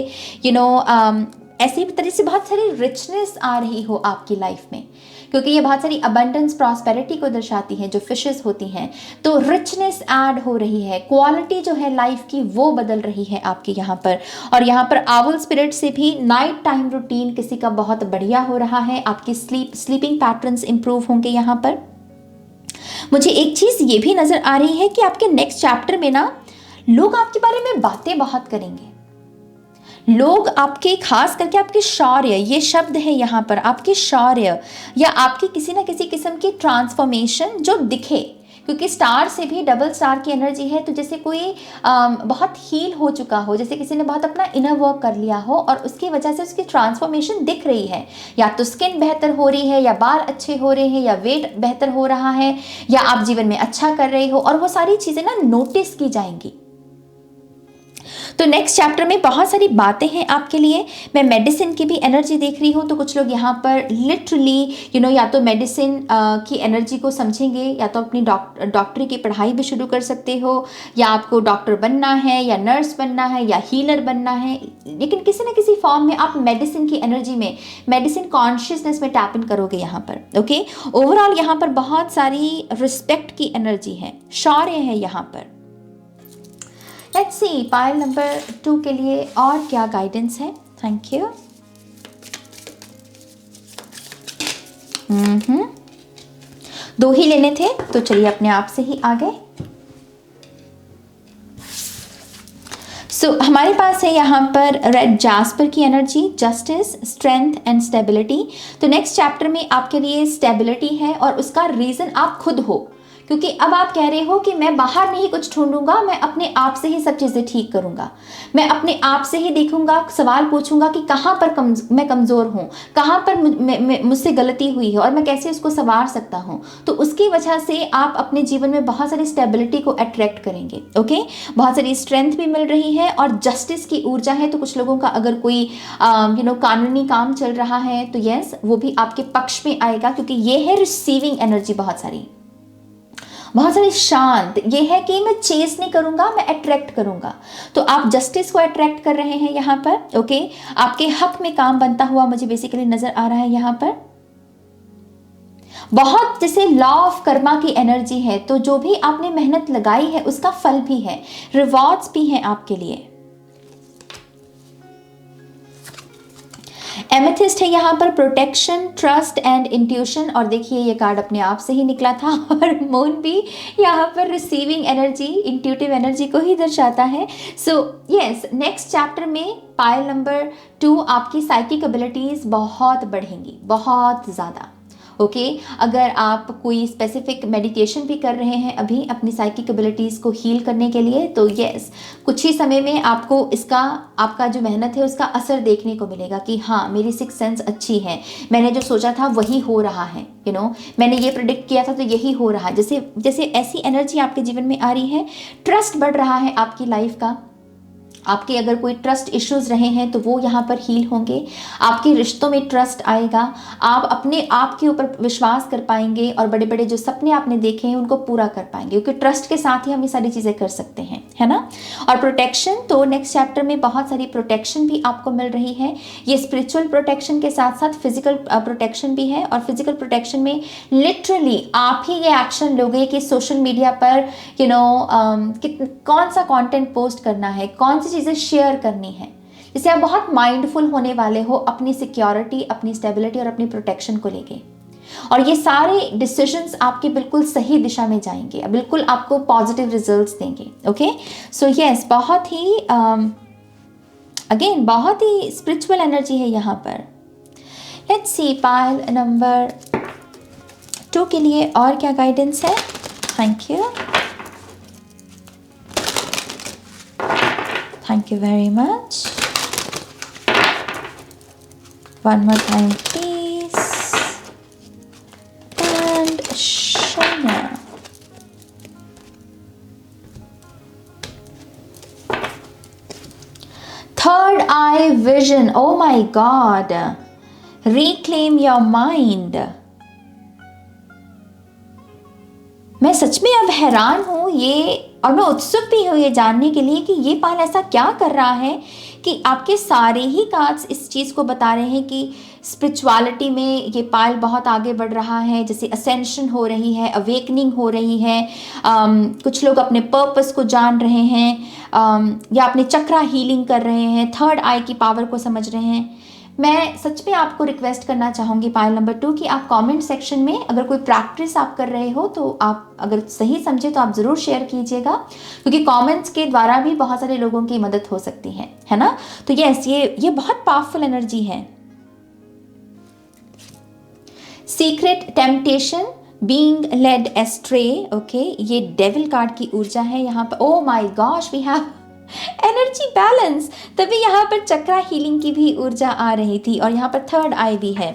ऐसी तरह से बहुत सारी रिचनेस आ रही हो आपकी लाइफ में, क्योंकि ये बहुत सारी अबंडेंस, प्रॉस्पेरिटी को दर्शाती है जो फिशेस होती हैं। तो रिचनेस ऐड हो रही है, क्वालिटी जो है लाइफ की वो बदल रही है आपके यहाँ पर। और यहाँ पर आउल स्पिरिट से भी नाइट टाइम रूटीन किसी का बहुत बढ़िया हो रहा है, आपकी स्लीपिंग पैटर्न्स इंप्रूव होंगे यहाँ पर। मुझे एक चीज़ ये भी नज़र आ रही है कि आपके नेक्स्ट चैप्टर में ना लोग आपके बारे में बातें बहुत करेंगे। लोग आपके, खास करके आपके शौर्य, ये शब्द है यहाँ पर, आपके शौर्य या आपकी किसी ना किसी किस्म की ट्रांसफॉर्मेशन जो दिखे, क्योंकि स्टार से भी डबल स्टार की एनर्जी है। तो जैसे कोई बहुत हील हो चुका हो, जैसे किसी ने बहुत अपना इनर वर्क कर लिया हो और उसकी वजह से उसकी ट्रांसफॉर्मेशन दिख रही है, या तो स्किन बेहतर हो रही है, या बाल अच्छे हो रहे हैं, या वेट बेहतर हो रहा है, या आप जीवन में अच्छा कर रहे हो, और वो सारी चीज़ें ना नोटिस की जाएंगी। तो नेक्स्ट चैप्टर में बहुत सारी बातें हैं आपके लिए। मैं मेडिसिन की भी एनर्जी देख रही हूँ, तो कुछ लोग यहाँ पर लिटरली या तो मेडिसिन की एनर्जी को समझेंगे, या तो अपनी डॉक्टरी की पढ़ाई भी शुरू कर सकते हो, या आपको डॉक्टर बनना है, या नर्स बनना है, या हीलर बनना है, लेकिन किसी न किसी फॉर्म में आप मेडिसिन की एनर्जी में, मेडिसिन कॉन्शियसनेस में टैप इन करोगे यहाँ पर। ओके, ओवरऑल यहाँ पर बहुत सारी रिस्पेक्ट की एनर्जी है, शौर्य है यहाँ पर। लेट्स सी पायल नंबर 2 के लिए और क्या गाइडेंस है। Thank you. दो ही लेने थे तो चलिए अपने आप से ही आ गए। हमारे पास है यहाँ पर रेड जास्पर की energy, justice, strength and stability. तो नेक्स्ट चैप्टर में आपके लिए स्टेबिलिटी है, और उसका रीज़न आप खुद हो, क्योंकि अब आप कह रहे हो कि मैं बाहर नहीं कुछ ढूंढूंगा, मैं अपने आप से ही सब चीज़ें ठीक करूंगा, मैं अपने आप से ही देखूंगा, सवाल पूछूंगा कि कहाँ पर मैं कमज़ोर हूँ, कहाँ पर मुझसे गलती हुई है और मैं कैसे उसको संवार सकता हूँ। तो उसकी वजह से आप अपने जीवन में बहुत सारी स्टेबिलिटी को अट्रैक्ट करेंगे। ओके, बहुत सारी स्ट्रेंथ भी मिल रही है और जस्टिस की ऊर्जा है। तो कुछ लोगों का अगर कोई कानूनी काम चल रहा है तो यस, वो भी आपके पक्ष में आएगा, क्योंकि ये है रिसीविंग एनर्जी बहुत सारी। बहुत सारी शांत, ये है कि मैं चेस नहीं करूंगा, मैं अट्रैक्ट करूंगा। तो आप जस्टिस को अट्रैक्ट कर रहे हैं यहाँ पर। ओके, आपके हक में काम बनता हुआ मुझे बेसिकली नजर आ रहा है यहाँ पर। बहुत जैसे लॉ ऑफ कर्मा की एनर्जी है, तो जो भी आपने मेहनत लगाई है उसका फल भी है, रिवॉर्ड्स भी हैं आपके लिए। एमेथिस्ट है यहाँ पर प्रोटेक्शन, ट्रस्ट एंड इंट्यूशन, और देखिए ये कार्ड अपने आप से ही निकला था। और मून भी यहाँ पर रिसीविंग एनर्जी, इंट्यूटिव एनर्जी को ही दर्शाता है। सो यस, नेक्स्ट चैप्टर में पायल नंबर 2 आपकी साइकिक एबिलिटीज बहुत बढ़ेंगी, बहुत ज़्यादा। ओके, अगर आप कोई स्पेसिफिक मेडिटेशन भी कर रहे हैं अभी अपनी साइकिक एबिलिटीज़ को हील करने के लिए, तो यस, कुछ ही समय में आपको इसका, आपका जो मेहनत है उसका असर देखने को मिलेगा कि हाँ, मेरी सिक्स सेंस अच्छी है, मैंने जो सोचा था वही हो रहा है, मैंने ये प्रेडिक्ट किया था तो यही हो रहा है। जैसे जैसे ऐसी एनर्जी आपके जीवन में आ रही है, ट्रस्ट बढ़ रहा है आपकी लाइफ का। आपके अगर कोई ट्रस्ट इश्यूज रहे हैं तो वो यहाँ पर हील होंगे, आपके रिश्तों में ट्रस्ट आएगा, आप अपने आप के ऊपर विश्वास कर पाएंगे और बड़े बड़े जो सपने आपने देखे हैं उनको पूरा कर पाएंगे, क्योंकि ट्रस्ट के साथ ही हम ये सारी चीज़ें कर सकते हैं, है ना। और प्रोटेक्शन, तो नेक्स्ट चैप्टर में बहुत सारी प्रोटेक्शन भी आपको मिल रही है। ये स्पिरिचुअल प्रोटेक्शन के साथ साथ फिजिकल प्रोटेक्शन भी है। और फिजिकल प्रोटेक्शन में लिटरली आप ही ये एक्शन लोगे कि सोशल मीडिया पर कौन सा कंटेंट पोस्ट करना है, कौन सी चीज़ें शेयर करनी है। जैसे आप बहुत माइंडफुल होने वाले हो अपनी सिक्योरिटी, अपनी स्टेबिलिटी और अपनी प्रोटेक्शन को लेके, और ये सारे डिसीजंस आपके बिल्कुल सही दिशा में जाएंगे, बिल्कुल आपको पॉजिटिव रिजल्ट्स देंगे। ओके, सो यस, बहुत ही अगेन बहुत ही स्पिरिचुअल एनर्जी है यहाँ पर। लेट्स सी पायल नंबर 2 के लिए और क्या गाइडेंस है। Thank you, thank you very much. One more time please. And Shana. Third eye vision. Oh my God. Reclaim your mind. मैं सच में अब हैरान हूँ ये, और मैं उत्सुक भी हूँ ये जानने के लिए कि ये पायल ऐसा क्या कर रहा है कि आपके सारे ही कार्ड्स इस चीज़ को बता रहे हैं कि स्पिरिचुअलिटी में ये पायल बहुत आगे बढ़ रहा है। जैसे असेंशन हो रही है, अवेकनिंग हो रही है, कुछ लोग अपने पर्पस को जान रहे हैं, या अपने चक्रा हीलिंग कर रहे हैं, थर्ड आई की पावर को समझ रहे हैं। मैं सच में आपको रिक्वेस्ट करना चाहूँगी पायल नंबर 2 कि आप कमेंट सेक्शन में अगर कोई प्रैक्टिस आप कर रहे हो तो आप अगर सही समझे तो आप ज़रूर शेयर कीजिएगा, क्योंकि कमेंट्स के द्वारा भी बहुत सारे लोगों की मदद हो सकती है ना। तो यस, ये बहुत पावरफुल एनर्जी है। Secret temptation, being led astray. Okay, ये डेविल कार्ड की ऊर्जा है यहाँ पर। Oh my gosh, we have energy balance, तभी यहाँ पर चक्रा हीलिंग की भी ऊर्जा आ रही थी। और यहाँ पर थर्ड आई भी है।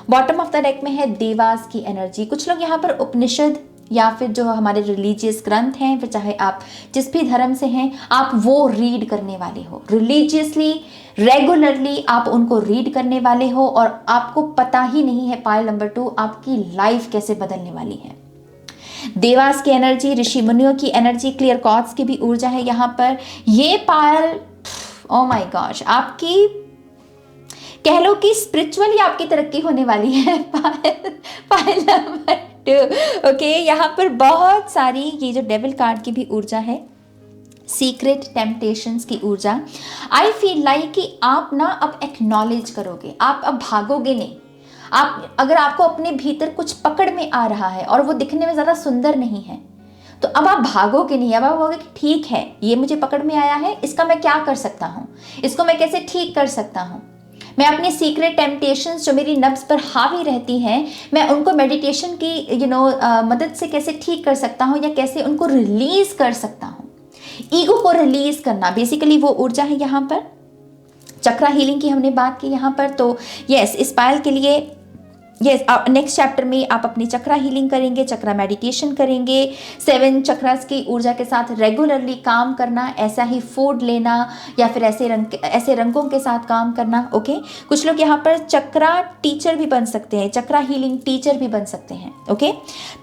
बॉटम ऑफ द डेक में है देवास की एनर्जी। कुछ लोग यहाँ पर उपनिषद या फिर जो हमारे रिलीजियस ग्रंथ हैं, फिर चाहे आप जिस भी धर्म से हैं, आप वो रीड करने वाले हो रिलीजियसली, रेगुलरली आप उनको रीड करने वाले हो, और आपको पता ही नहीं है पायल नंबर 2 आपकी लाइफ कैसे बदलने वाली है। देवास की एनर्जी, ऋषि मुनियों की एनर्जी, क्लियर कॉर्ड्स की भी ऊर्जा है यहाँ पर। ये पायल, ओ माय गॉश, आपकी कह लो कि स्पिरिचुअली आपकी तरक्की होने वाली है पायल नंबर 2। ओके, यहाँ पर बहुत सारी ये जो डेविल कार्ड की भी ऊर्जा है, सीक्रेट टेम्पटेशंस की ऊर्जा। आई फील लाइक कि आप ना अब एक्नॉलेज करोगे, आप अब भागोगे नहीं। आप अगर आपको अपने भीतर कुछ पकड़ में आ रहा है और वो दिखने में ज़्यादा सुंदर नहीं है, तो अब आप भागोगे नहीं। अब आप कहोगे कि ठीक है, ये मुझे पकड़ में आया है, इसका मैं क्या कर सकता हूँ, इसको मैं कैसे ठीक कर सकता हूँ। मैं अपनी सीक्रेट टेम्पटेशंस जो मेरी नब्ज पर हावी रहती हैं, मैं उनको मेडिटेशन की मदद से कैसे ठीक कर सकता हूँ, या कैसे उनको रिलीज कर सकता हूँ। ईगो को रिलीज करना बेसिकली वो ऊर्जा है यहाँ पर। चक्रा हीलिंग की हमने बात की यहाँ पर। तो यस, इस पायल के लिए यस, आप नेक्स्ट चैप्टर में आप अपनी चक्रा हीलिंग करेंगे, चक्रा मेडिटेशन करेंगे, 7 चक्रास की ऊर्जा के साथ रेगुलरली काम करना, ऐसा ही फूड लेना या फिर ऐसे रंगों के साथ काम करना। ओके, कुछ लोग यहाँ पर चक्रा टीचर भी बन सकते हैं, चक्रा हीलिंग टीचर भी बन सकते हैं। ओके,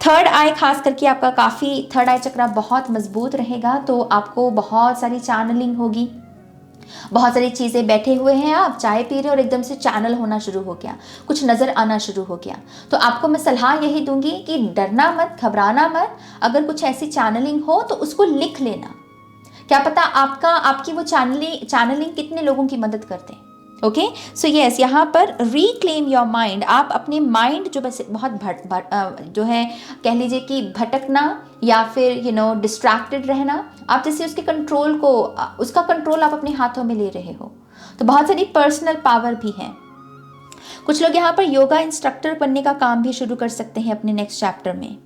थर्ड आई खास करके आपका काफ़ी, थर्ड आई चक्रा बहुत मजबूत रहेगा, तो आपको बहुत सारी चैनलिंग होगी, बहुत सारी चीज़ें, बैठे हुए हैं आप चाय पी रहे और एकदम से चैनल होना शुरू हो गया, कुछ नज़र आना शुरू हो गया, तो आपको मैं सलाह यही दूंगी कि डरना मत, घबराना मत। अगर कुछ ऐसी चैनलिंग हो तो उसको लिख लेना, क्या पता आपकी वो चैनलिंग कितने लोगों की मदद करते हैं। ओके, सो यस, यहाँ पर रिक्लेम योर माइंड, आप अपने माइंड जो बस बहुत जो है कह लीजिए कि भटकना या फिर डिस्ट्रैक्टेड रहना, आप जैसे उसका कंट्रोल आप अपने हाथों में ले रहे हो, तो बहुत सारी पर्सनल पावर भी है। कुछ लोग यहाँ पर योगा इंस्ट्रक्टर बनने का काम भी शुरू कर सकते हैं अपने नेक्स्ट चैप्टर में।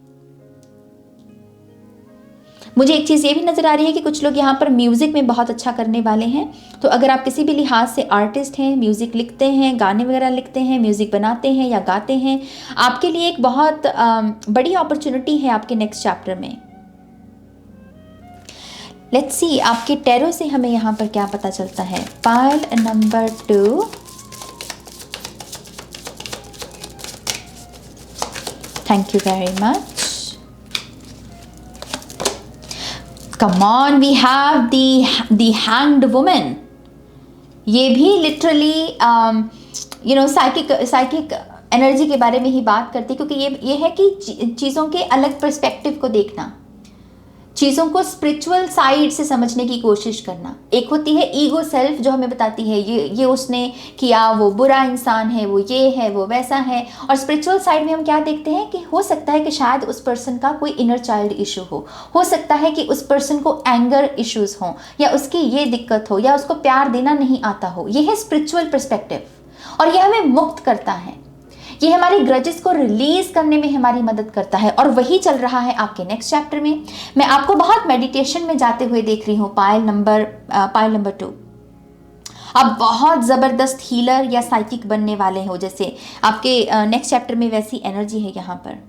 मुझे एक चीज़ ये भी नज़र आ रही है कि कुछ लोग यहाँ पर म्यूज़िक में बहुत अच्छा करने वाले हैं, तो अगर आप किसी भी लिहाज से आर्टिस्ट हैं, म्यूज़िक लिखते हैं, गाने वगैरह लिखते हैं, म्यूज़िक बनाते हैं या गाते हैं, आपके लिए एक बहुत बड़ी अपॉर्चुनिटी है आपके नेक्स्ट चैप्टर में। लेट्स सी आपके टैरो से हमें यहाँ पर क्या पता चलता है। Pile number 2, thank you very much. Come on, we have the hanged woman. ये भी लिटरली साइकिक एनर्जी के बारे में ही बात करती है, क्योंकि ये है कि चीज़ों के अलग पर्सपेक्टिव को देखना, चीज़ों को स्पिरिचुअल साइड से समझने की कोशिश करना। एक होती है ईगो सेल्फ जो हमें बताती है ये उसने किया, वो बुरा इंसान है, वो ये है, वो वैसा है, और स्पिरिचुअल साइड में हम क्या देखते हैं कि हो सकता है कि शायद उस पर्सन का कोई इनर चाइल्ड इशू हो सकता है कि उस पर्सन को एंगर इश्यूज हो, या उसकी ये दिक्कत हो, या उसको प्यार देना नहीं आता हो। ये है स्पिरिचुअल पर्सपेक्टिव, और ये हमें मुक्त करता है, ये हमारे ग्रजेस को रिलीज करने में हमारी मदद करता है, और वही चल रहा है आपके नेक्स्ट चैप्टर में। मैं आपको बहुत मेडिटेशन में जाते हुए देख रही हूँ। पाइल नंबर 2, आप बहुत ज़बरदस्त हीलर या साइकिक बनने वाले हो, जैसे आपके नेक्स्ट चैप्टर में वैसी एनर्जी है यहाँ पर।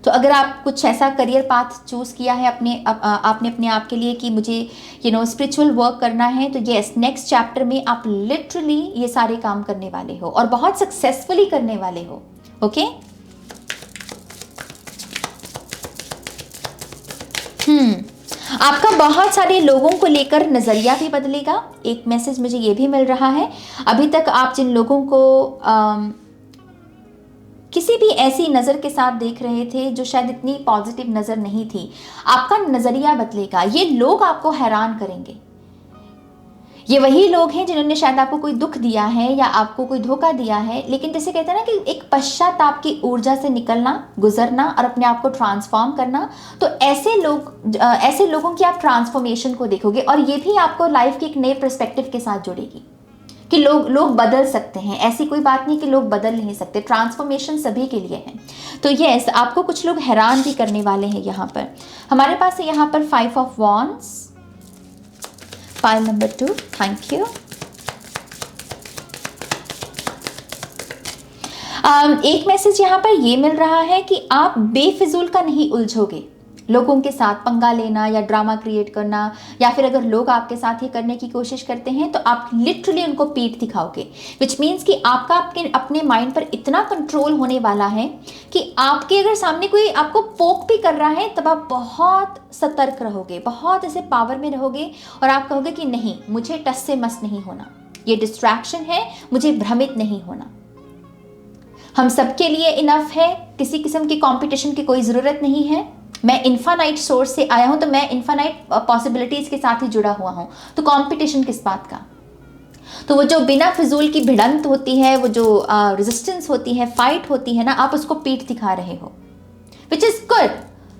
तो अगर आप कुछ ऐसा करियर पाथ चूज़ किया है आपने अपने आप के लिए कि मुझे स्पिरिचुअल वर्क करना है, तो यस, नेक्स्ट चैप्टर में आप लिटरली ये सारे काम करने वाले हो और बहुत सक्सेसफुली करने वाले हो। ओके, आपका बहुत सारे लोगों को लेकर नज़रिया भी बदलेगा। एक मैसेज मुझे ये भी मिल रहा है, अभी तक आप जिन लोगों को किसी भी ऐसी नज़र के साथ देख रहे थे जो शायद इतनी पॉजिटिव नज़र नहीं थी, आपका नज़रिया बदलेगा। ये लोग आपको हैरान करेंगे। ये वही लोग हैं जिन्होंने शायद आपको कोई दुख दिया है या आपको कोई धोखा दिया है, लेकिन जैसे कहते हैं ना कि एक पश्चाताप की ऊर्जा से निकलना, गुजरना और अपने आप को ट्रांसफॉर्म करना, तो ऐसे लोगों की आप ट्रांसफॉर्मेशन को देखोगे, और ये भी आपको लाइफ के एक नए पर्सपेक्टिव के साथ जोड़ेगी कि लोग बदल सकते हैं। ऐसी कोई बात नहीं कि लोग बदल नहीं सकते, ट्रांसफॉर्मेशन सभी के लिए है। तो यस, आपको कुछ लोग हैरान भी करने वाले हैं। यहाँ पर हमारे पास है यहाँ पर 5 of wands, pile number 2, thank you. एक मैसेज यहाँ पर ये मिल रहा है कि आप बेफिजूल का नहीं उलझोगे। लोगों के साथ पंगा लेना या ड्रामा क्रिएट करना, या फिर अगर लोग आपके साथ ये करने की कोशिश करते हैं तो आप लिटरली उनको पीठ दिखाओगे, विच मीन्स कि आपका अपने माइंड पर इतना कंट्रोल होने वाला है कि आपके अगर सामने कोई आपको पोक भी कर रहा है तब आप बहुत सतर्क रहोगे, बहुत ऐसे पावर में रहोगे, और आप कहोगे कि नहीं, मुझे टस से मस नहीं होना, ये डिस्ट्रैक्शन है, मुझे भ्रमित नहीं होना। हम सबके लिए इनफ है, किसी किस्म की कंपटीशन की कोई ज़रूरत नहीं है। मैं इन्फानाइट सोर्स से आया हूं, तो मैं इन्फानाइट पॉसिबिलिटीज़ के साथ ही जुड़ा हुआ हूं, तो कंपटीशन किस बात का। तो वो जो बिना फिजूल की भिड़ंत होती है, वो जो रेजिस्टेंस होती है, फाइट होती है ना, आप उसको पीठ दिखा रहे हो, विच इज़ गुड।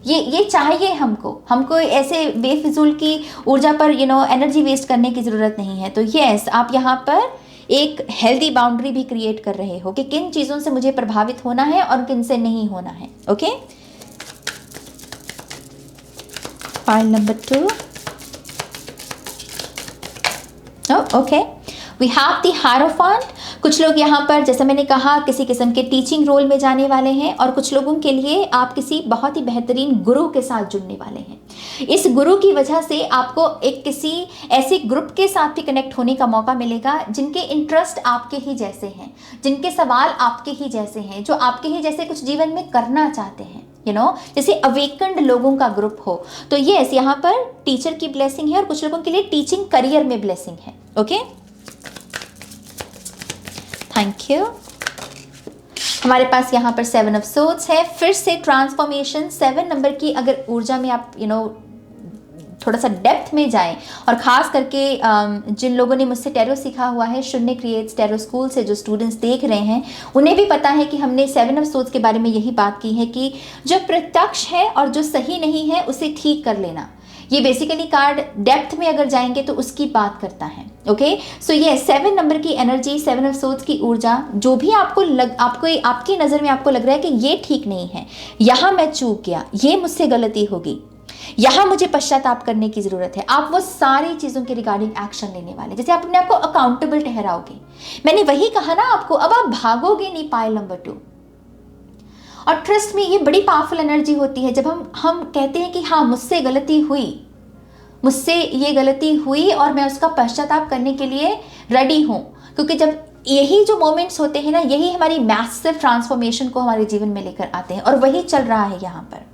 ये चाहिए हमको ऐसे बेफिजूल की ऊर्जा पर एनर्जी वेस्ट करने की ज़रूरत नहीं है। तो यस, आप यहाँ पर एक हेल्दी बाउंड्री भी क्रिएट कर रहे हो कि किन चीज़ों से मुझे प्रभावित होना है और किन से नहीं होना है। Okay, pile number 2, okay, we have the hierophant. कुछ लोग यहाँ पर जैसा मैंने कहा किसी किस्म के टीचिंग रोल में जाने वाले हैं, और कुछ लोगों के लिए आप किसी बहुत ही बेहतरीन गुरु के साथ जुड़ने वाले हैं। इस गुरु की वजह से आपको एक किसी ऐसे ग्रुप के साथ भी कनेक्ट होने का मौका मिलेगा जिनके इंटरेस्ट आपके ही जैसे हैं, जिनके सवाल आपके ही जैसे हैं, जो आपके ही जैसे कुछ जीवन में करना चाहते हैं, जैसे अवेकन्ड लोगों का ग्रुप हो। तो यस, यहाँ पर टीचर की ब्लेसिंग है और कुछ लोगों के लिए टीचिंग करियर में ब्लेसिंग है। Okay, thank you. हमारे पास यहाँ पर 7 ऑफ सोर्ड्स है, फिर से ट्रांसफॉर्मेशन। 7 नंबर की अगर ऊर्जा में आप थोड़ा सा डेप्थ में जाएं, और ख़ास करके जिन लोगों ने मुझसे टैरो सीखा हुआ है, शून्य क्रिएट्स टैरो स्कूल से जो स्टूडेंट्स देख रहे हैं, उन्हें भी पता है कि हमने 7 ऑफ सोर्ड्स के बारे में यही बात की है कि जो प्रत्यक्ष है और जो सही नहीं है उसे ठीक कर लेना। ये बेसिकली कार्ड डेप्थ में अगर जाएंगे तो उसकी बात करता है। ओके, सो ये 7 नंबर की एनर्जी, 7 ऑफ सोर्ड्स की ऊर्जा, जो भी आपकी नज़र में आपको लग रहा है कि ये ठीक नहीं है, यहाँ मैं चूक गया, ये मुझसे गलती होगी, यहाँ मुझे पश्चाताप करने की ज़रूरत है, आप वो सारी चीज़ों के रिगार्डिंग एक्शन लेने वाले, जैसे आप अपने आप को अकाउंटेबल ठहराओगे। मैंने वही कहा ना आपको, अब आप भागोगे नहीं पाइल नंबर 2। और ट्रस्ट में ये बड़ी पावरफुल एनर्जी होती है जब हम कहते हैं कि हाँ मुझसे गलती हुई, मुझसे ये गलती हुई और मैं उसका पश्चाताप करने के लिए रेडी हूँ। क्योंकि जब यही जो मोमेंट्स होते हैं ना, यही हमारी मैसिव ट्रांसफॉर्मेशन को हमारे जीवन में लेकर आते हैं, और वही चल रहा है यहाँ पर।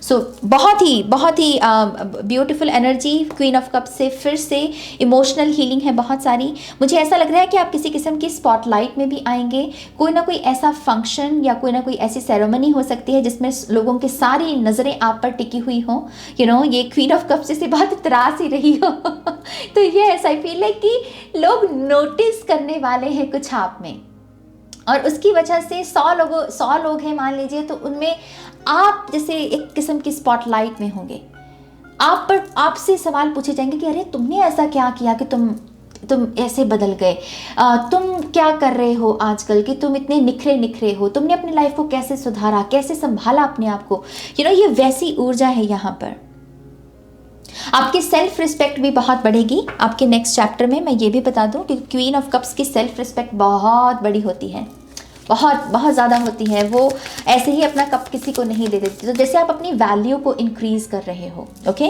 सो बहुत ही beautiful energy queen of cup से फिर से इमोशनल हीलिंग है बहुत सारी। मुझे ऐसा लग रहा है कि आप किसी किस्म की स्पॉटलाइट में भी आएंगे, कोई ना कोई ऐसा फंक्शन या कोई ना कोई ऐसी सेरेमनी हो सकती है जिसमें लोगों की सारी नज़रें आप पर टिकी हुई हो। ये क्वीन ऑफ कप से बहुत त्रास ही रही हो तो ये ऐसा आई फील है कि लोग नोटिस करने वाले हैं कुछ आप में, और उसकी वजह से 100 लोग हैं मान लीजिए, तो उनमें आप जैसे एक किस्म की स्पॉटलाइट में होंगे। आपसे सवाल पूछे जाएंगे कि अरे तुमने ऐसा क्या किया कि तुम ऐसे बदल गए, तुम क्या कर रहे हो आजकल कि तुम इतने निखरे हो, तुमने अपनी लाइफ को कैसे सुधारा, कैसे संभाला अपने आप को। ये वैसी ऊर्जा है यहाँ पर। आपकी सेल्फ रिस्पेक्ट भी बहुत बढ़ेगी आपके नेक्स्ट चैप्टर में। मैं ये भी बता दूं कि क्वीन ऑफ कप्स की सेल्फ रिस्पेक्ट बहुत बड़ी होती है, बहुत ज़्यादा होती है। वो ऐसे ही अपना कप किसी को नहीं दे देती, तो जैसे आप अपनी वैल्यू को इंक्रीज कर रहे हो। ओके,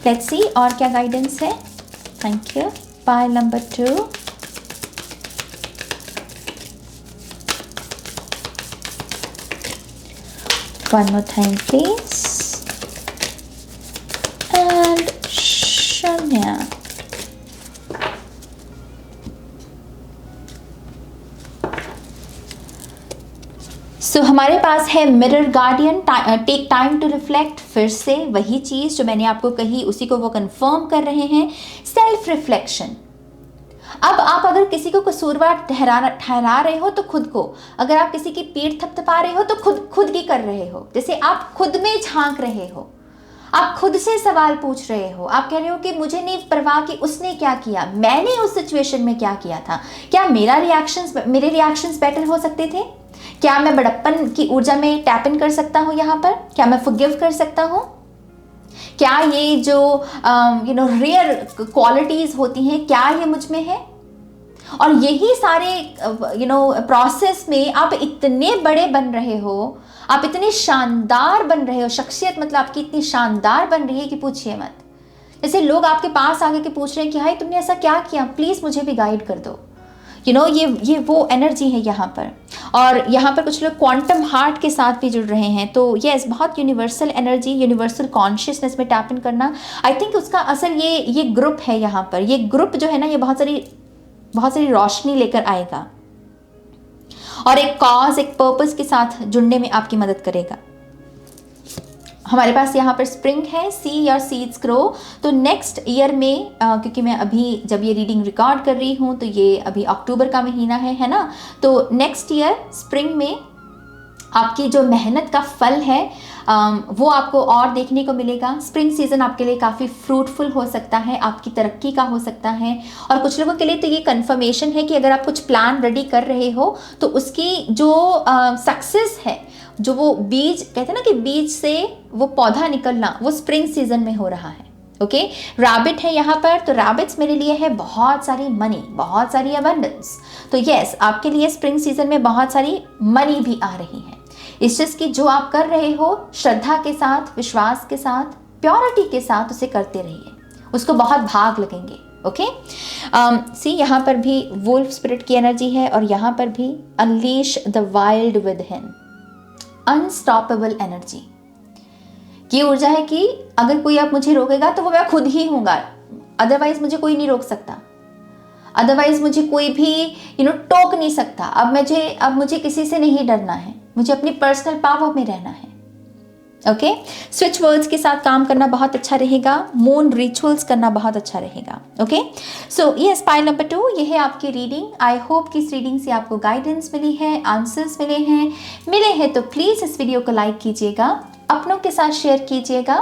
लेट्स सी और क्या गाइडेंस है। Thank you. Pile number 2, one more time please, and शून्य। सो हमारे पास है mirror guardian, take time to reflect. फिर से वही चीज़ जो मैंने आपको कही उसी को वो कंफर्म कर रहे हैं, सेल्फ रिफ्लेक्शन। अब आप अगर किसी को कसूरवार ठहरा रहे हो तो खुद को, अगर आप किसी की पीठ थपथपा रहे हो तो खुद की कर रहे हो। जैसे आप खुद में झांक रहे हो, आप खुद से सवाल पूछ रहे हो, आप कह रहे हो कि मुझे नहीं परवाह कि उसने क्या किया, मैंने उस सिचुएशन में क्या किया था, क्या मेरे रिएक्शंस बेटर हो सकते थे, क्या मैं बड़प्पन की ऊर्जा में टैप इन कर सकता हूँ यहाँ पर, क्या मैं फॉरगिव कर सकता हूँ, क्या ये जो रेयर क्वालिटीज होती हैं क्या ये मुझ में है। और यही सारे प्रोसेस में आप इतने बड़े बन रहे हो, आप इतने शानदार बन रहे हो, शख्सियत मतलब आपकी इतनी शानदार बन रही है कि पूछिए मत। जैसे लोग आपके पास आके के पूछ रहे हैं कि हाय तुमने ऐसा क्या किया, प्लीज़ मुझे भी गाइड कर दो। ये वो एनर्जी है यहाँ पर। और यहाँ पर कुछ लोग क्वांटम हार्ट के साथ भी जुड़ रहे हैं, तो यस बहुत यूनिवर्सल एनर्जी, यूनिवर्सल कॉन्शियसनेस में टैप इन करना। आई थिंक उसका असर ये ग्रुप है यहाँ पर। ये ग्रुप जो है ना, ये बहुत सारी रोशनी लेकर आएगा और एक कॉज, एक पर्पस के साथ जुड़ने में आपकी मदद करेगा। हमारे पास यहाँ पर स्प्रिंग है, सी योर सीड्स ग्रो। तो नेक्स्ट ईयर में क्योंकि मैं अभी जब ये रीडिंग रिकॉर्ड कर रही हूँ तो ये अभी अक्टूबर का महीना है ना, तो नेक्स्ट ईयर स्प्रिंग में आपकी जो मेहनत का फल है वो आपको और देखने को मिलेगा। स्प्रिंग सीजन आपके लिए काफ़ी फ्रूटफुल हो सकता है, आपकी तरक्की का हो सकता है। और कुछ लोगों के लिए तो ये कंफर्मेशन है कि अगर आप कुछ प्लान रेडी कर रहे हो तो उसकी जो सक्सेस है, जो वो बीज कहते हैं ना कि बीज से वो पौधा निकलना, वो स्प्रिंग सीजन में हो रहा है। ओके। रैबिट है यहाँ पर, तो रैबिट्स मेरे लिए है बहुत सारी मनी, बहुत सारी अबंडेंस। तो यस, आपके लिए स्प्रिंग सीजन में बहुत सारी मनी भी आ रही है। इस चीज़ की जो आप कर रहे हो श्रद्धा के साथ, विश्वास के साथ, प्योरिटी के साथ उसे करते रहिए, उसको बहुत भाग लगेंगे। ओके, सी यहाँ पर भी वुल्फ स्पिरिट की एनर्जी है और यहाँ पर भी unleash the wild with him, unstoppable energy की ऊर्जा है कि अगर कोई अब मुझे रोकेगा तो वो मैं खुद ही हूँगा, अदरवाइज मुझे कोई नहीं रोक सकता, अदरवाइज मुझे कोई भी टोक नहीं सकता। अब मुझे किसी से नहीं डरना है, मुझे अपनी पर्सनल पावर में रहना है। ओके, स्विच वर्ड्स के साथ काम करना बहुत अच्छा रहेगा, मून रिचुअल्स करना बहुत अच्छा रहेगा। Okay, so yes, pile number 2 ये है आपकी रीडिंग। आई होप कि इस रीडिंग से आपको गाइडेंस मिली है, आंसर्स मिले हैं तो प्लीज़ इस वीडियो को लाइक कीजिएगा, अपनों के साथ शेयर कीजिएगा।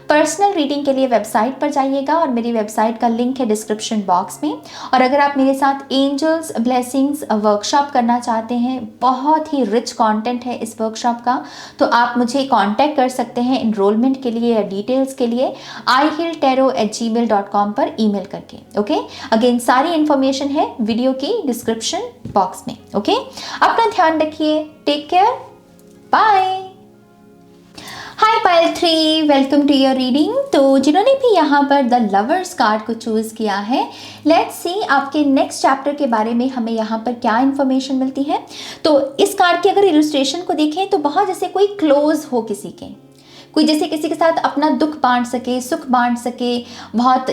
पर्सनल रीडिंग के लिए वेबसाइट पर जाइएगा और मेरी वेबसाइट का लिंक है डिस्क्रिप्शन बॉक्स में। और अगर आप मेरे साथ एंजल्स ब्लेसिंग्स वर्कशॉप करना चाहते हैं, बहुत ही रिच कंटेंट है इस वर्कशॉप का, तो आप मुझे कांटेक्ट कर सकते हैं एनरोलमेंट के लिए या डिटेल्स के लिए ihealtarot@gmail.com पर ईमेल करके। ओके, अगेन सारी इन्फॉर्मेशन है वीडियो की डिस्क्रिप्शन बॉक्स में। ओके, अपना ध्यान रखिए, take care, bye. Hi pile 3, welcome to your reading. तो जिन्होंने भी यहाँ पर द लवर्स कार्ड को चूज़ किया है, लेट्स सी आपके नेक्स्ट चैप्टर के बारे में हमें यहाँ पर क्या इन्फॉर्मेशन मिलती है। तो इस कार्ड की अगर इलस्ट्रेशन को देखें तो बहुत जैसे कोई क्लोज हो किसी के, कोई जैसे किसी के साथ अपना दुख बांट सके, सुख बांट सके, बहुत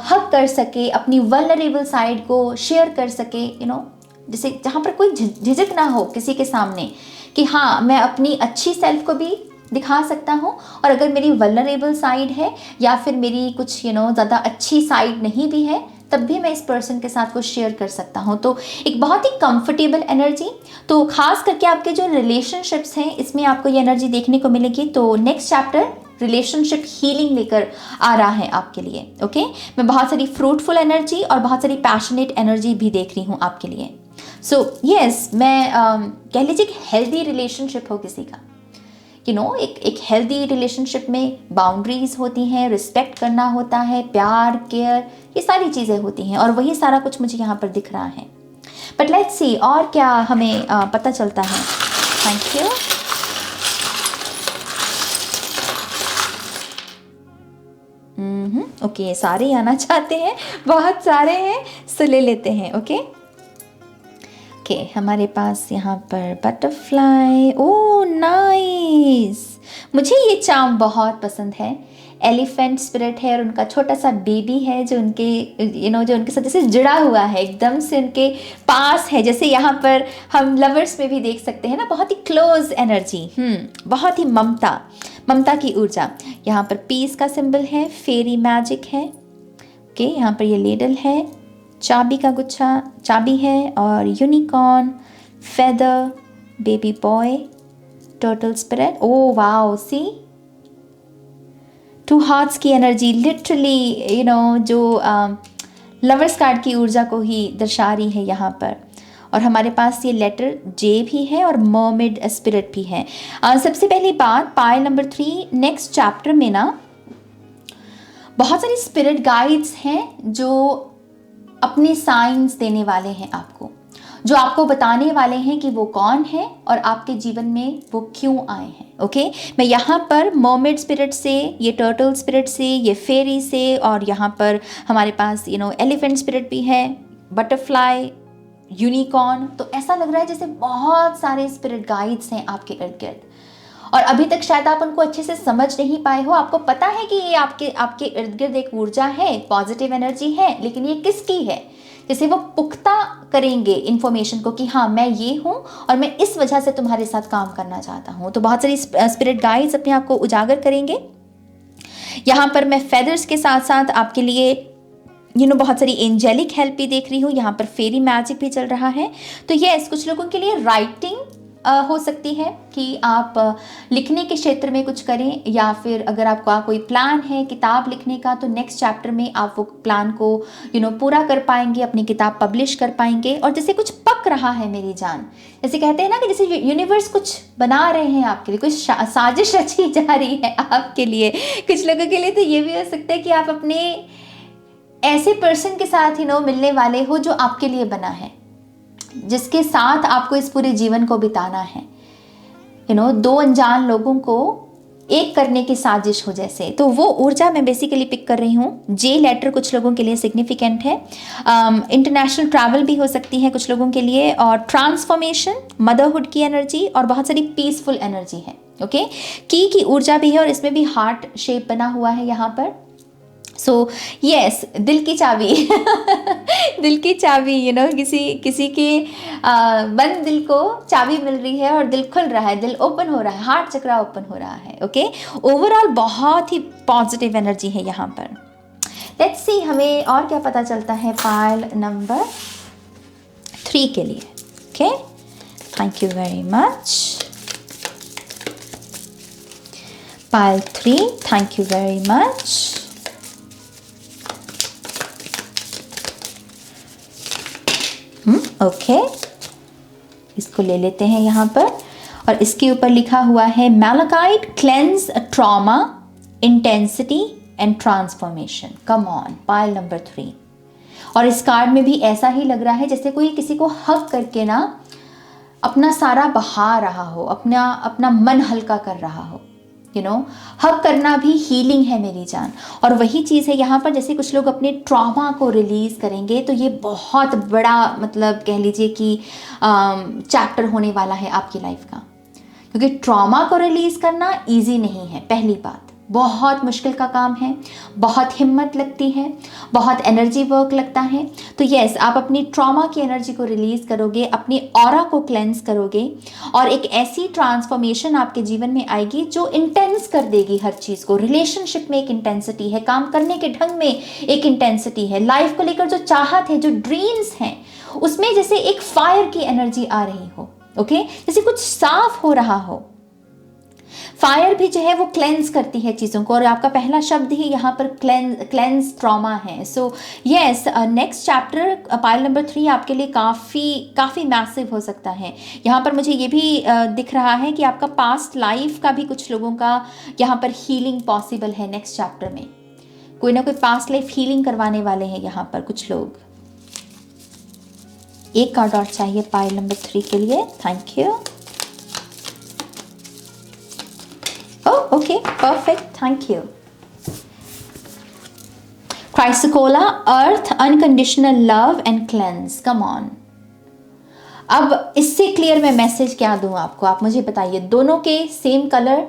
हक कर सके, अपनी वल्नरेबल साइड को शेयर कर सके, जैसे जहाँ पर कोई झिझक ना हो किसी के सामने कि हाँ मैं अपनी अच्छी सेल्फ को भी दिखा सकता हूँ, और अगर मेरी वल्नरेबल साइड है या फिर मेरी कुछ ज़्यादा अच्छी साइड नहीं भी है तब भी मैं इस पर्सन के साथ कुछ शेयर कर सकता हूँ। तो एक बहुत ही कंफर्टेबल एनर्जी। तो खास करके आपके जो रिलेशनशिप्स हैं इसमें आपको ये एनर्जी देखने को मिलेगी। तो नेक्स्ट चैप्टर रिलेशनशिप हीलिंग लेकर आ रहा है आपके लिए। ओके, मैं बहुत सारी फ्रूटफुल एनर्जी और बहुत सारी पैशनेट एनर्जी भी देख रही हूँ आपके लिए। सो यस, मैं कह लीजिए कि हेल्दी रिलेशनशिप हो किसी का, एक हेल्दी रिलेशनशिप में बाउंड्रीज होती हैं, रिस्पेक्ट करना होता है, प्यार, केयर, ये सारी चीज़ें होती हैं, और वही सारा कुछ मुझे यहाँ पर दिख रहा है। बट लेट्स सी और क्या हमें पता चलता है। Thank you. ओके, सारे आना चाहते हैं, बहुत सारे हैं, सो ले लेते हैं। ओके, हमारे पास यहाँ पर बटरफ्लाई, ओ नाइस, मुझे ये चार्म बहुत पसंद है। एलिफेंट स्पिरिट है और उनका छोटा सा बेबी है जो उनके जो उनके साथ जैसे जुड़ा हुआ है, एकदम से उनके पास है, जैसे यहाँ पर हम लवर्स में भी देख सकते हैं ना, बहुत ही क्लोज एनर्जी, बहुत ही ममता की ऊर्जा। यहाँ पर पीस का सिंबल है, फेरी मैजिक है। ओके, यहाँ पर ये लेडल है, चाबी का गुच्छा, चाबी है, और unicorn, feather, baby boy, turtle spirit. Oh wow, see 2 hearts की एनर्जी, लिटरली जो लवर्स कार्ड की ऊर्जा को ही दर्शा रही है यहाँ पर। और हमारे पास ये लेटर जे भी है और मर्मेड स्पिरिट भी है। सबसे पहली बात, पाइल नंबर 3 नेक्स्ट चैप्टर में ना बहुत सारी स्पिरिट गाइड्स हैं जो अपने साइंस देने वाले हैं आपको, जो आपको बताने वाले हैं कि वो कौन है और आपके जीवन में वो क्यों आए हैं। ओके, मैं यहाँ पर मर्मेड स्पिरिट से, ये टर्टल स्पिरिट से, ये फेरी से, और यहाँ पर हमारे पास एलिफेंट स्पिरिट भी है, बटरफ्लाई, यूनिकॉर्न। तो ऐसा लग रहा है जैसे बहुत सारे स्पिरिट गाइड्स हैं आपके इर्द गिर्द, और अभी तक शायद आप उनको अच्छे से समझ नहीं पाए हो। आपको पता है कि ये आपके इर्द गिर्द एक ऊर्जा है, पॉजिटिव एनर्जी है, लेकिन ये किसकी है, जैसे वो पुख्ता करेंगे इन्फॉर्मेशन को कि हाँ मैं ये हूँ और मैं इस वजह से तुम्हारे साथ काम करना चाहता हूँ। तो बहुत सारी स्पिरिट गाइड्स अपने आप को उजागर करेंगे। यहाँ पर मैं फेदर्स के साथ साथ आपके लिए बहुत सारी एंजेलिक हेल्प भी देख रही हूँ। यहाँ पर फेरी मैजिक भी चल रहा है। तो यस, कुछ लोगों के लिए राइटिंग हो सकती है कि आप लिखने के क्षेत्र में कुछ करें, या फिर अगर आपका कोई प्लान है किताब लिखने का तो नेक्स्ट चैप्टर में आप वो प्लान को पूरा कर पाएंगे, अपनी किताब पब्लिश कर पाएंगे। और जैसे कुछ पक रहा है मेरी जान, जैसे कहते हैं ना कि जैसे यूनिवर्स कुछ बना रहे हैं आपके लिए, कुछ साजिश रची जा रही है आपके लिए। कुछ लोगों के लिए तो ये भी हो सकता है कि आप अपने ऐसे पर्सन के साथ मिलने वाले हो जो आपके लिए बना है, जिसके साथ आपको इस पूरे जीवन को बिताना है। दो अनजान लोगों को एक करने की साजिश हो जैसे, तो वो ऊर्जा मैं बेसिकली पिक कर रही हूँ। जे लेटर कुछ लोगों के लिए सिग्निफिकेंट है। इंटरनेशनल ट्रैवल भी हो सकती है कुछ लोगों के लिए, और ट्रांसफॉर्मेशन, मदरहुड की एनर्जी, और बहुत सारी पीसफुल एनर्जी है। ओके, की ऊर्जा भी है, और इसमें भी हार्ट शेप बना हुआ है यहाँ पर। सो यस, दिल की चाबी दिल की चाबी किसी के बंद दिल को चाबी मिल रही है और दिल खुल रहा है, दिल ओपन हो रहा है, हार्ट चक्रा ओपन हो रहा है। ओके, ओवरऑल बहुत ही पॉजिटिव एनर्जी है यहाँ पर। लेट्स सी हमें और क्या पता चलता है पाइल नंबर 3 के लिए। Okay, thank you very much. Pile 3, thank you very much. Okay, इसको ले लेते हैं यहाँ पर, और इसके ऊपर लिखा हुआ है malachite cleanse trauma intensity and transformation. Come on, pile number 3। और इस कार्ड में भी ऐसा ही लग रहा है जैसे कोई किसी को हक करके अपना सारा बहा रहा हो, अपना मन हल्का कर रहा हो। हक करना भी हीलिंग है मेरी जान। और वही चीज़ है यहाँ पर, जैसे कुछ लोग अपने ट्रॉमा को रिलीज़ करेंगे तो ये बहुत बड़ा कह लीजिए कि चैप्टर होने वाला है आपकी लाइफ का। क्योंकि ट्रॉमा को रिलीज़ करना ईजी नहीं है, पहली बात, बहुत मुश्किल का काम है, बहुत हिम्मत लगती है, बहुत एनर्जी वर्क लगता है। तो यस, आप अपनी ट्रॉमा की एनर्जी को रिलीज़ करोगे, अपनी ऑरा को क्लेंस करोगे, और एक ऐसी ट्रांसफॉर्मेशन आपके जीवन में आएगी जो इंटेंस कर देगी हर चीज़ को। रिलेशनशिप में एक इंटेंसिटी है, काम करने के ढंग में एक इंटेंसिटी है, लाइफ को लेकर जो चाहत है, जो ड्रीम्स हैं, उसमें जैसे एक फायर की एनर्जी आ रही हो। ओके, जैसे कुछ साफ हो रहा हो। फायर भी जो है वो क्लेंस करती है चीज़ों को, और आपका पहला शब्द ही यहाँ पर क्लेंस ट्रॉमा है। So yes, next chapter pile number 3 आपके लिए काफ़ी मैसिव हो सकता है। यहाँ पर मुझे ये भी दिख रहा है कि आपका पास्ट लाइफ का भी कुछ लोगों का यहाँ पर हीलिंग पॉसिबल है। नेक्स्ट चैप्टर में कोई ना कोई पास्ट लाइफ हीलिंग करवाने वाले हैं यहाँ पर कुछ लोग। एक कार्ड और चाहिए पाइल नंबर 3 के लिए। Thank you. Okay, perfect. Thank you. Chrysocolla, Earth, Unconditional Love and Cleanse. Come on. अब इससे क्लियर मैं मैसेज क्या दूं आपको, आप मुझे बताइए। दोनों के सेम कलर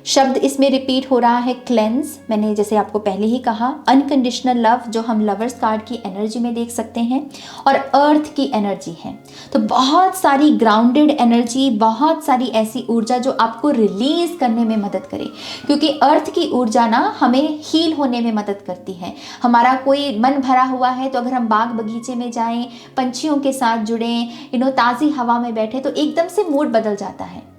शब्द इसमें रिपीट हो रहा है, क्लेंस। मैंने जैसे आपको पहले ही कहा, अनकंडीशनल लव जो हम लवर्स कार्ड की एनर्जी में देख सकते हैं, और अर्थ की एनर्जी है। तो बहुत सारी ग्राउंडेड एनर्जी, बहुत सारी ऐसी ऊर्जा जो आपको रिलीज करने में मदद करे, क्योंकि अर्थ की ऊर्जा हमें हील होने में मदद करती है। हमारा कोई मन भरा हुआ है तो अगर हम बाग बगीचे में जाएं, पंछियों के साथ जुड़ें, ताज़ी हवा में बैठे, तो एकदम से मूड बदल जाता है,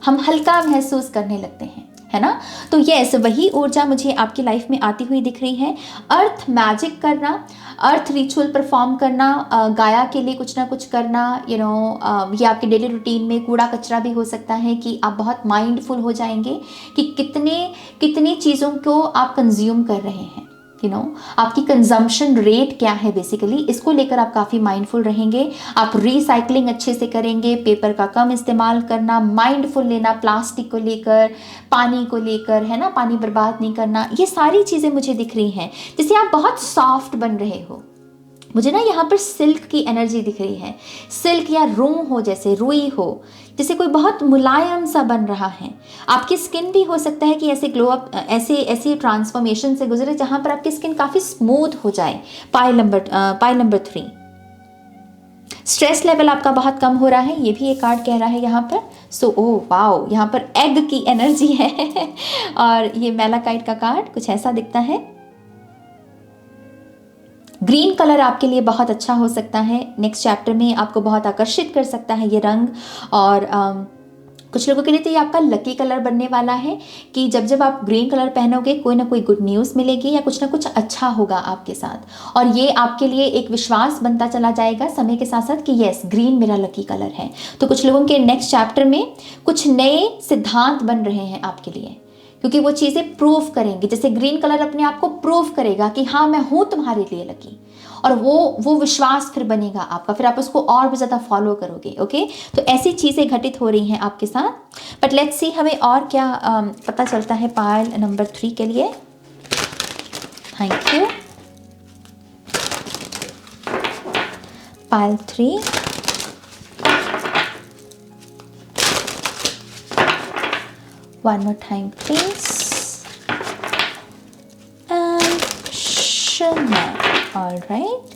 हम हल्का महसूस करने लगते हैं, है ना। तो यस, वही ऊर्जा मुझे आपकी लाइफ में आती हुई दिख रही है। अर्थ मैजिक करना, अर्थ रिचुअल परफॉर्म करना, गाया के लिए कुछ ना कुछ करना, ये आपके डेली रूटीन में कूड़ा कचरा भी हो सकता है कि आप बहुत माइंडफुल हो जाएंगे कि कितनी चीज़ों को आप कंज्यूम कर रहे हैं, आपकी कंजम्पशन रेट क्या है। बेसिकली इसको लेकर आप काफ़ी माइंडफुल रहेंगे। आप रिसाइकलिंग अच्छे से करेंगे, पेपर का कम इस्तेमाल करना, माइंडफुल लेना प्लास्टिक को लेकर, पानी को लेकर, है ना, पानी बर्बाद नहीं करना। ये सारी चीज़ें मुझे दिख रही हैं। जैसे आप बहुत सॉफ्ट बन रहे हो, मुझे यहाँ पर सिल्क की एनर्जी दिख रही है। सिल्क या रूह हो, जैसे रुई हो, जैसे कोई बहुत मुलायम सा बन रहा है। आपकी स्किन भी हो सकता है कि ऐसे ग्लो अप, ऐसे ट्रांसफॉर्मेशन से गुजरे जहाँ पर आपकी स्किन काफ़ी स्मूथ हो जाए। पाइल नंबर 3, स्ट्रेस लेवल आपका बहुत कम हो रहा है, ये भी एक कार्ड कह रहा है यहाँ पर। सो ओह वाओ, यहाँ पर एग की एनर्जी है और ये मैलाकाइट का कार्ड कुछ ऐसा दिखता है। ग्रीन कलर आपके लिए बहुत अच्छा हो सकता है, नेक्स्ट चैप्टर में आपको बहुत आकर्षित कर सकता है ये रंग। और कुछ लोगों के लिए तो ये आपका लकी कलर बनने वाला है कि जब जब आप ग्रीन कलर पहनोगे कोई ना कोई गुड न्यूज़ मिलेगी या कुछ ना कुछ अच्छा होगा आपके साथ। और ये आपके लिए एक विश्वास बनता चला जाएगा समय के साथ साथ कि यस, ग्रीन मेरा लकी कलर है। तो कुछ लोगों के नेक्स्ट चैप्टर में कुछ नए सिद्धांत बन रहे हैं आपके लिए, क्योंकि वो चीज़ें प्रूव करेंगी। जैसे ग्रीन कलर अपने आप को प्रूव करेगा कि हाँ, मैं हूँ तुम्हारे लिए लकी, और वो विश्वास फिर बनेगा आपका, फिर आप उसको और भी ज़्यादा फॉलो करोगे। ओके, तो ऐसी चीज़ें घटित हो रही हैं आपके साथ। बट लेट्स सी हमें और क्या पता चलता है पायल नंबर 3 के लिए। Thank you. Payal 3, one more time please, and Chanel. All right,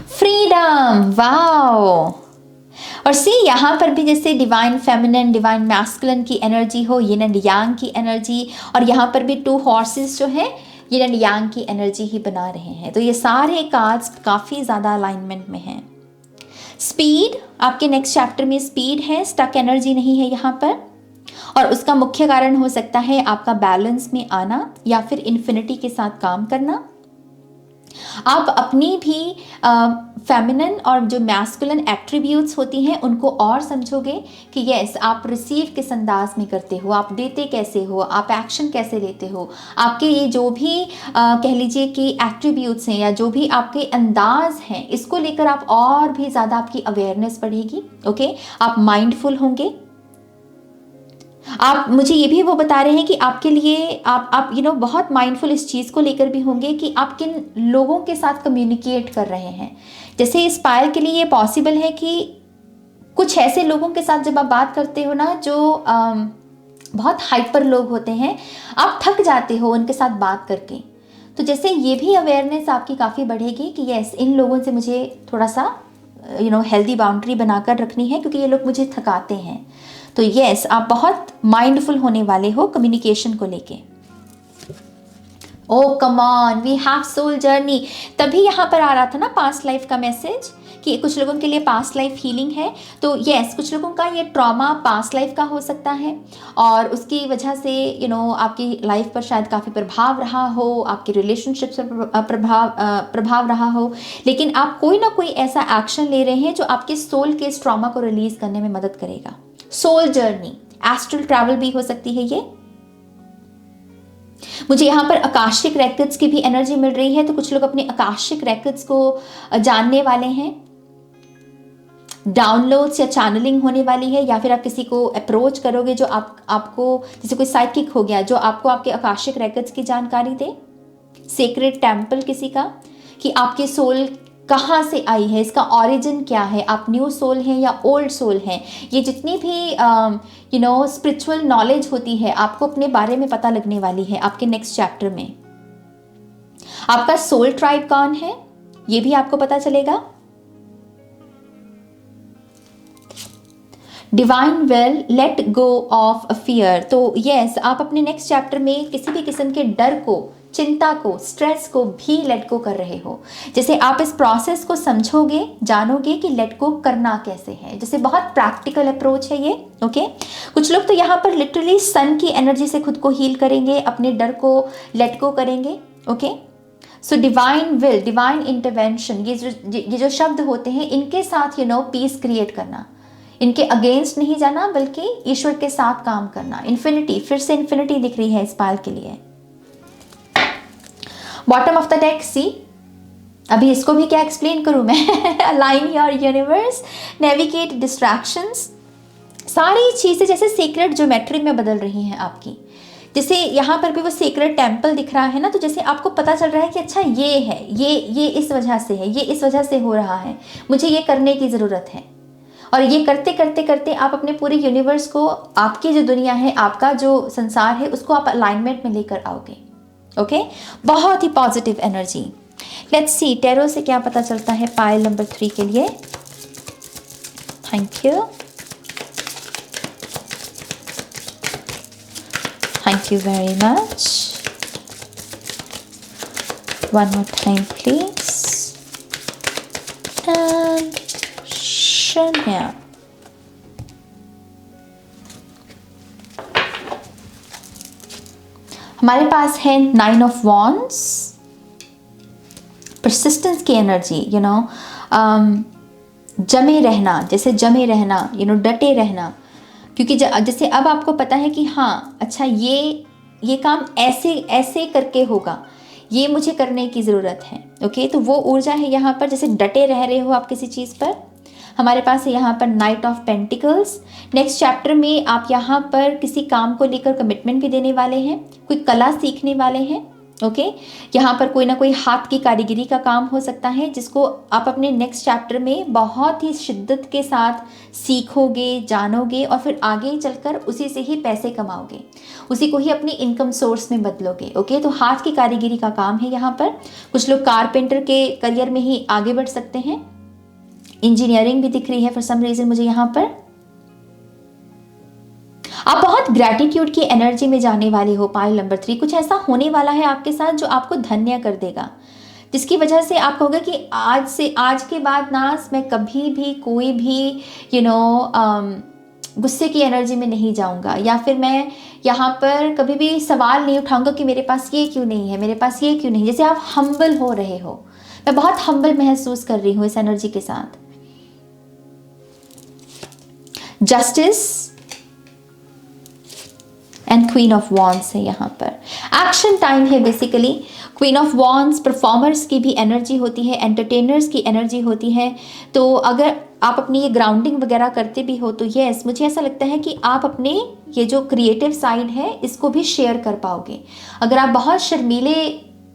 freedom, wow. और सी यहाँ पर भी जैसे डिवाइन फेमिनिन, डिवाइन मैस्कुलिन की एनर्जी हो, यिन एंड यांग की एनर्जी, और यहाँ पर भी 2 हॉर्सेस जो है यिन एंड यांग की एनर्जी ही बना रहे हैं। तो ये सारे कार्ड्स काफ़ी ज़्यादा अलाइनमेंट में हैं। स्पीड, आपके नेक्स्ट चैप्टर में स्पीड है, स्टक एनर्जी नहीं है यहाँ पर, और उसका मुख्य कारण हो सकता है आपका बैलेंस में आना या फिर इन्फिनिटी के साथ काम करना। आप अपनी भी फेमिनिन और जो मैस्कुलिन एट्रीब्यूट्स होती हैं उनको और समझोगे कि यस, आप रिसीव किस अंदाज में करते हो, आप देते कैसे हो, आप एक्शन कैसे लेते हो, आपके ये जो भी कह लीजिए कि एट्रीब्यूट्स हैं या जो भी आपके अंदाज हैं, इसको लेकर आप और भी ज़्यादा आपकी अवेयरनेस बढ़ेगी। ओके, आप माइंडफुल होंगे। आप मुझे ये भी वो बता रहे हैं कि आपके लिए आप बहुत माइंडफुल इस चीज़ को लेकर भी होंगे कि आप किन लोगों के साथ कम्युनिकेट कर रहे हैं। जैसे इस पायल के लिए ये पॉसिबल है कि कुछ ऐसे लोगों के साथ जब आप बात करते हो ना जो बहुत हाइपर लोग होते हैं, आप थक जाते हो उनके साथ बात करके। तो जैसे ये भी अवेयरनेस आपकी काफ़ी बढ़ेगी कि यस, इन लोगों से मुझे थोड़ा सा हेल्दी बाउंड्री बनाकर रखनी है क्योंकि ये लोग मुझे थकाते हैं। तो यस, आप बहुत माइंडफुल होने वाले हो कम्युनिकेशन को लेके। Oh come on, we have soul journey. तभी यहाँ पर आ रहा था ना पास्ट लाइफ का मैसेज कि कुछ लोगों के लिए पास्ट लाइफ हीलिंग है। तो यस, कुछ लोगों का ये ट्रॉमा पास्ट लाइफ का हो सकता है और उसकी वजह से आपकी लाइफ पर शायद काफ़ी प्रभाव रहा हो, आपके रिलेशनशिप पर प्रभाव रहा हो, लेकिन आप कोई ना कोई ऐसा एक्शन ले रहे हैं जो आपके सोल के इस ट्रॉमा को रिलीज करने में मदद करेगा। सोल जर्नी, एस्ट्रल ट्रैवल भी हो सकती है ये। मुझे यहाँ पर आकाशिक रेकॉर्ड्स की भी एनर्जी मिल रही है, तो कुछ लोग अपने आकाशिक रेकॉर्ड्स को जानने वाले हैं। डाउनलोड्स या चैनलिंग होने वाली है, या फिर आप किसी को अप्रोच करोगे जो आपको जैसे कोई साइकिक हो गया जो आपको आपके आकाशिक रेकॉर्ड्स की जानकारी दे। सेक्रेड टेम्पल किसी का, कि आपके सोल कहाँ से आई है, इसका ऑरिजिन क्या है, आप न्यू सोल हैं या ओल्ड सोल हैं। ये जितनी भी स्पिरिचुअल नॉलेज होती है आपको अपने बारे में पता लगने वाली है आपके नेक्स्ट चैप्टर में। आपका सोल ट्राइब कौन है ये भी आपको पता चलेगा। Divine will, let go of fear. तो यस, आप अपने नेक्स्ट चैप्टर में किसी भी किस्म के डर को, चिंता को, स्ट्रेस को भी लेट गो कर रहे हो। जैसे आप इस प्रोसेस को समझोगे, जानोगे कि लेट गो करना कैसे है। जैसे बहुत प्रैक्टिकल अप्रोच है ये। ओके, कुछ लोग तो यहाँ पर लिटरली सन की एनर्जी से खुद को हील करेंगे, अपने डर को लेट गो करेंगे। Okay, so divine will, divine intervention, ये जो शब्द होते हैं इनके साथ पीस क्रिएट करना, इनके अगेंस्ट नहीं जाना बल्कि ईश्वर के साथ काम करना। इन्फिनिटी, फिर से इन्फिनिटी दिख रही है इस पायल के लिए। बॉटम ऑफ द डेक, सी, अभी इसको भी क्या एक्सप्लेन करूं मैं। Align your universe, navigate distractions, सारी चीज़ें जैसे सीक्रेट ज्योमेट्री में बदल रही हैं आपकी। जैसे यहाँ पर भी वो सीक्रेट टेम्पल दिख रहा है ना, तो जैसे आपको पता चल रहा है कि अच्छा ये है, ये इस वजह से है, ये इस वजह से हो रहा है, मुझे ये करने की ज़रूरत है। और ये करते करते करते आप अपने पूरे यूनिवर्स को, आपकी जो दुनिया है, आपका जो संसार है, उसको आप अलाइनमेंट में लेकर आओगे। ओके, बहुत ही positive energy. Let's see tarot से क्या पता चलता है पायल नंबर 3 के लिए। Thank Thank you very much. One more time, please. And Shania. हमारे पास है 9 ऑफ वॉन्ड्स, परसिस्टेंस की एनर्जी, जमे रहना, जैसे जमे रहना, डटे रहना, क्योंकि जैसे अब आपको पता है कि हाँ अच्छा ये काम ऐसे ऐसे करके होगा, ये मुझे करने की ज़रूरत है। ओके, तो वो ऊर्जा है यहाँ पर, जैसे डटे रह रहे हो आप किसी चीज़ पर। हमारे पास है यहाँ पर night of pentacles. Next chapter में आप यहाँ पर किसी काम को लेकर कमिटमेंट भी देने वाले हैं, कोई कला सीखने वाले हैं। ओके, यहाँ पर कोई ना कोई हाथ की कारीगरी का काम हो सकता है जिसको आप अपने नेक्स्ट चैप्टर में बहुत ही शिद्दत के साथ सीखोगे, जानोगे और फिर आगे चलकर उसी से ही पैसे कमाओगे, उसी को ही अपनी इनकम सोर्स में बदलोगे। ओके, तो हाथ की कारीगरी का काम है यहाँ पर। कुछ लोग कारपेंटर के करियर में ही आगे बढ़ सकते हैं। इंजीनियरिंग भी दिख रही है फॉर सम रीजन मुझे यहाँ पर। आप बहुत ग्रैटिट्यूड की एनर्जी में जाने वाले हो पाइल नंबर 3। कुछ ऐसा होने वाला है आपके साथ जो आपको धन्य कर देगा, जिसकी वजह से आप कहोगे कि आज के बाद ना मैं कभी भी कोई भी गुस्से की एनर्जी में नहीं जाऊंगा, या फिर मैं यहाँ पर कभी भी सवाल नहीं उठाऊंगा कि मेरे पास ये क्यों नहीं है, मेरे पास ये क्यों नहीं। जैसे आप हम्बल हो रहे हो, मैं बहुत हम्बल महसूस कर रही हूँ इस एनर्जी के साथ। Justice and queen of wands है यहाँ पर। एक्शन टाइम है basically. Queen of wands performers की भी एनर्जी होती है, एंटरटेनर्स की एनर्जी होती है। तो अगर आप अपनी ये ग्राउंडिंग वगैरह करते भी हो तो यस, मुझे ऐसा लगता है कि आप अपने ये जो क्रिएटिव साइड है इसको भी शेयर कर पाओगे। अगर आप बहुत शर्मीले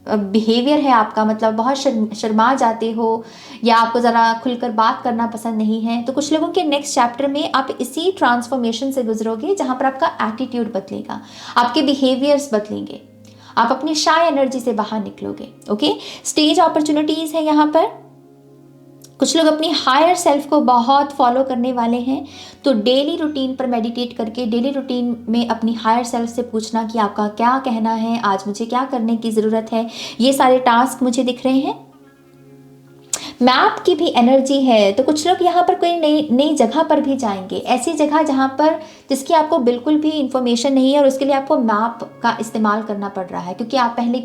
बिहेवियर है आपका, मतलब बहुत शर्मा जाते हो या आपको ज़रा खुलकर बात करना पसंद नहीं है, तो कुछ लोगों के नेक्स्ट चैप्टर में आप इसी ट्रांसफॉर्मेशन से गुजरोगे जहाँ पर आपका एटीट्यूड बदलेगा, आपके बिहेवियर्स बदलेंगे, आप अपनी शाय एनर्जी से बाहर निकलोगे। ओके, स्टेज अपॉर्चुनिटीज़ है यहाँ पर। कुछ लोग अपनी हायर सेल्फ को बहुत फॉलो करने वाले हैं, तो डेली रूटीन पर मेडिटेट करके डेली रूटीन में अपनी हायर सेल्फ से पूछना कि आपका क्या कहना है, आज मुझे क्या करने की ज़रूरत है, ये सारे टास्क मुझे दिख रहे हैं। मैप की भी एनर्जी है, तो कुछ लोग यहाँ पर कोई नई जगह पर भी जाएंगे, ऐसी जगह जहाँ पर जिसकी आपको बिल्कुल भी इंफॉर्मेशन नहीं है और उसके लिए आपको मैप का इस्तेमाल करना पड़ रहा है क्योंकि आप पहले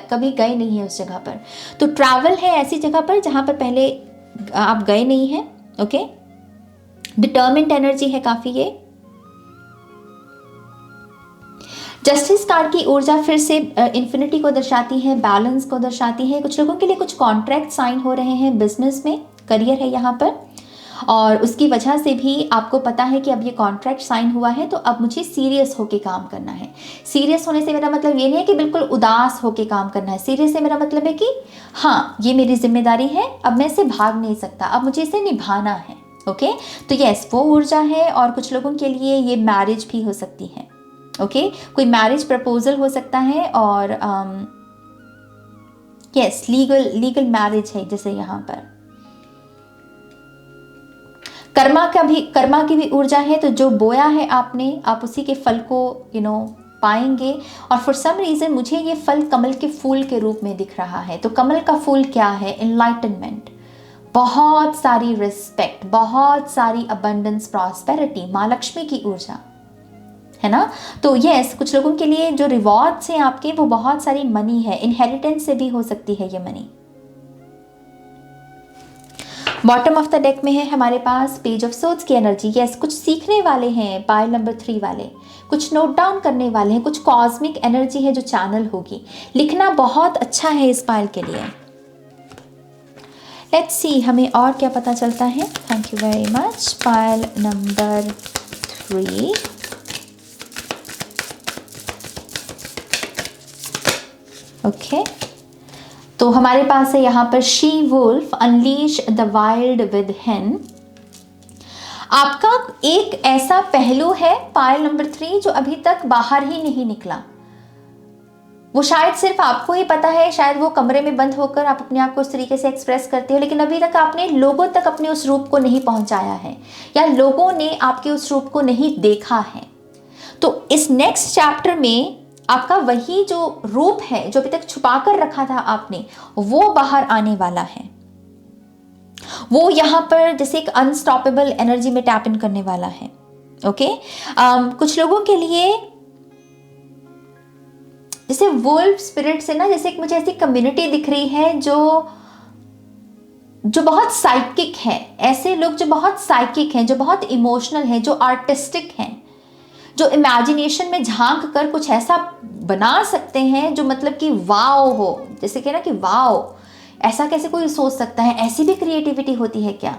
कभी गए नहीं हैं उस जगह पर। तो ट्रैवल है ऐसी जगह पर जहाँ पर पहले आप गए नहीं हैं। ओके, डिटर्मिन्ड एनर्जी है काफी ये। जस्टिस कार्ड की ऊर्जा फिर से इन्फिनिटी को दर्शाती है, बैलेंस को दर्शाती है। कुछ लोगों के लिए कुछ कॉन्ट्रैक्ट साइन हो रहे हैं बिजनेस में, करियर है यहाँ पर, और उसकी वजह से भी आपको पता है कि अब ये कॉन्ट्रैक्ट साइन हुआ है तो अब मुझे सीरियस होके काम करना है। सीरियस होने से मेरा मतलब ये नहीं है कि बिल्कुल उदास होके काम करना है। सीरियस से मेरा मतलब है कि हाँ, ये मेरी जिम्मेदारी है, अब मैं इसे भाग नहीं सकता, अब मुझे इसे निभाना है। ओके, तो यस, वो ऊर्जा है। और कुछ लोगों के लिए ये मैरिज भी हो सकती है। ओके, कोई मैरिज प्रपोजल हो सकता है और यस, लीगल मैरिज है जैसे यहाँ पर। कर्मा की भी ऊर्जा है, तो जो बोया है आपने, आप उसी के फल को पाएंगे। और फॉर सम रीजन मुझे ये फल कमल के फूल के रूप में दिख रहा है। तो कमल का फूल क्या है? एनलाइटनमेंट, बहुत सारी रिस्पेक्ट, बहुत सारी अबंडेंस, प्रॉस्पेरिटी, माँ लक्ष्मी की ऊर्जा है ना। तो यस, कुछ लोगों के लिए जो रिवॉर्ड्स हैं आपके, वो बहुत सारी मनी है, इनहेरिटेंस से भी हो सकती है ये money. Bottom of the deck में है हमारे पास पेज ऑफ सोर्ड्स की एनर्जी। यस, कुछ सीखने वाले हैं पाइल नंबर 3 वाले, कुछ नोट डाउन करने वाले हैं, कुछ कॉस्मिक एनर्जी है जो चैनल होगी। लिखना बहुत अच्छा है इस पाइल के लिए। लेट्स सी हमें और क्या पता चलता है। Thank you very much pile number 3। Okay, तो हमारे पास है यहाँ पर she wolf unleash the wild within. आपका एक ऐसा पहलू है पाइल नंबर 3 जो अभी तक बाहर ही नहीं निकला। वो शायद सिर्फ आपको ही पता है, शायद वो कमरे में बंद होकर आप अपने आप को उस तरीके से एक्सप्रेस करते हो, लेकिन अभी तक आपने लोगों तक अपने उस रूप को नहीं पहुंचाया है या लोगों ने आपके उस रूप को नहीं देखा है। तो इस नेक्स्ट चैप्टर में आपका वही जो रूप है जो अभी तक छुपा कर रखा था आपने, वो बाहर आने वाला है। वो यहां पर जैसे एक अनस्टॉपेबल एनर्जी में टैप इन करने वाला है। ओके, कुछ लोगों के लिए जैसे वुल्फ स्पिरिट से ना, जैसे एक मुझे ऐसी कम्युनिटी दिख रही है जो बहुत साइकिक है। ऐसे लोग जो बहुत साइकिक हैं, जो बहुत इमोशनल हैं, जो आर्टिस्टिक हैं, जो इमेजिनेशन में झांक कर कुछ ऐसा बना सकते हैं जो मतलब कि वाओ हो। जैसे कि ना कि वाओ, ऐसा कैसे कोई सोच सकता है, ऐसी भी क्रिएटिविटी होती है क्या?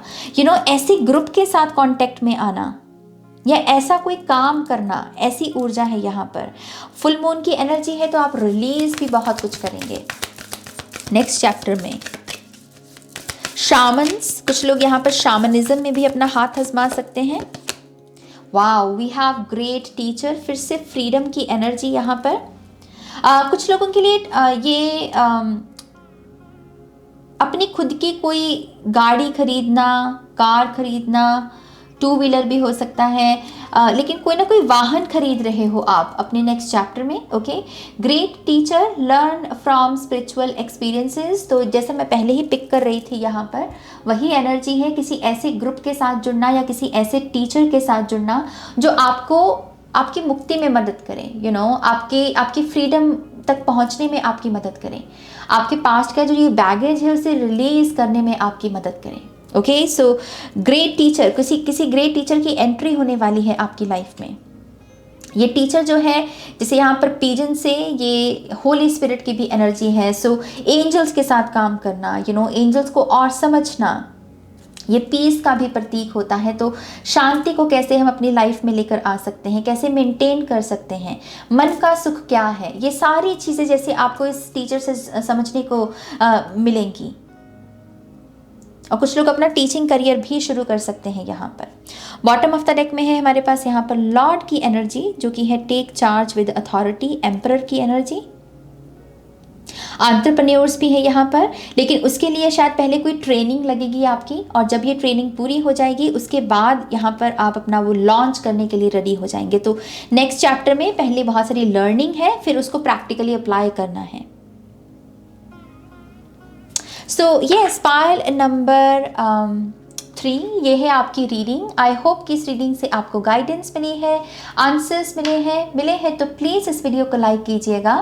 ऐसी ग्रुप के साथ कांटेक्ट में आना या ऐसा कोई काम करना, ऐसी ऊर्जा है यहाँ पर। फुल मून की एनर्जी है तो आप रिलीज भी बहुत कुछ करेंगे। नेक्स्ट चैप्टर में शामन्स, कुछ लोग यहाँ पर शामनिज्म में भी अपना हाथ आजमा सकते हैं। Wow, we have great teacher, फिर से फ्रीडम की एनर्जी यहाँ पर। कुछ लोगों के लिए ये अपनी खुद की कोई गाड़ी खरीदना, कार खरीदना, टू व्हीलर भी हो सकता है, लेकिन कोई ना कोई वाहन खरीद रहे हो आप अपने नेक्स्ट चैप्टर में। Okay, great teacher, learn from spiritual experiences. तो जैसे मैं पहले ही पिक कर रही थी यहाँ पर, वही एनर्जी है किसी ऐसे ग्रुप के साथ जुड़ना या किसी ऐसे टीचर के साथ जुड़ना जो आपको आपकी मुक्ति में मदद करें, आपकी फ्रीडम तक पहुँचने में आपकी मदद करें, आपके पास्ट का जो ये बैगेज है उसे रिलीज करने में आपकी मदद करें। ओके, सो ग्रेट टीचर, किसी ग्रेट टीचर की एंट्री होने वाली है आपकी लाइफ में। ये टीचर जो है, जैसे यहाँ पर पिजन से ये होली स्पिरिट की भी एनर्जी है। सो एंजल्स के साथ काम करना, एंजल्स को और समझना, ये पीस का भी प्रतीक होता है। तो शांति को कैसे हम अपनी लाइफ में लेकर आ सकते हैं, कैसे मेंटेन कर सकते हैं, मन का सुख क्या है, ये सारी चीज़ें जैसे आपको इस टीचर से समझने को मिलेंगी। और कुछ लोग अपना टीचिंग करियर भी शुरू कर सकते हैं। यहाँ पर बॉटम ऑफ द डेक में है हमारे पास यहाँ पर लॉर्ड की एनर्जी, जो कि है take charge with authority, emperor की एनर्जी। एंटरप्रेन्योर्स भी है यहाँ पर, लेकिन उसके लिए शायद पहले कोई ट्रेनिंग लगेगी आपकी, और जब ये ट्रेनिंग पूरी हो जाएगी उसके बाद यहाँ पर आप अपना वो लॉन्च करने के लिए रेडी हो जाएंगे। तो नेक्स्ट चैप्टर में पहले बहुत सारी लर्निंग है, फिर उसको प्रैक्टिकली अप्लाई करना है। सो यस, पाइल नंबर 3, ये है आपकी रीडिंग। आई होप कि इस रीडिंग से आपको गाइडेंस मिली है, आंसर्स मिले हैं तो प्लीज़ इस वीडियो को लाइक कीजिएगा,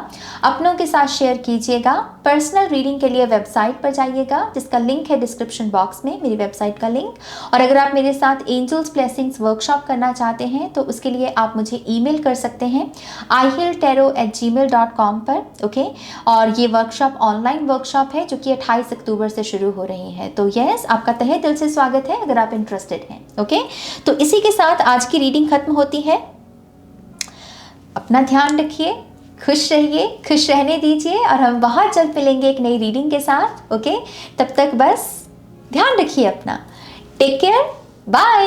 अपनों के साथ शेयर कीजिएगा। पर्सनल रीडिंग के लिए वेबसाइट पर जाइएगा, जिसका लिंक है डिस्क्रिप्शन बॉक्स में, मेरी वेबसाइट का लिंक। और अगर आप मेरे साथ एंजल्स ब्लेसिंग्स वर्कशॉप करना चाहते हैं तो उसके लिए आप मुझे ईमेल कर सकते हैं ihiltarot@gmail.com पर। ओके, और ये वर्कशॉप ऑनलाइन वर्कशॉप है जो कि 28 अक्टूबर से शुरू हो रही है। तो यस, आपका तहे दिल से स्वागत है अगर आप इंटरेस्टेड हैं। ओके, तो इसी के साथ आज की रीडिंग खत्म होती है। अपना ध्यान रखिए, खुश रहिए, खुश रहने दीजिए, और हम बहुत जल्द मिलेंगे एक नई रीडिंग के साथ। ओके, तब तक बस ध्यान रखिए अपना। Take care, bye.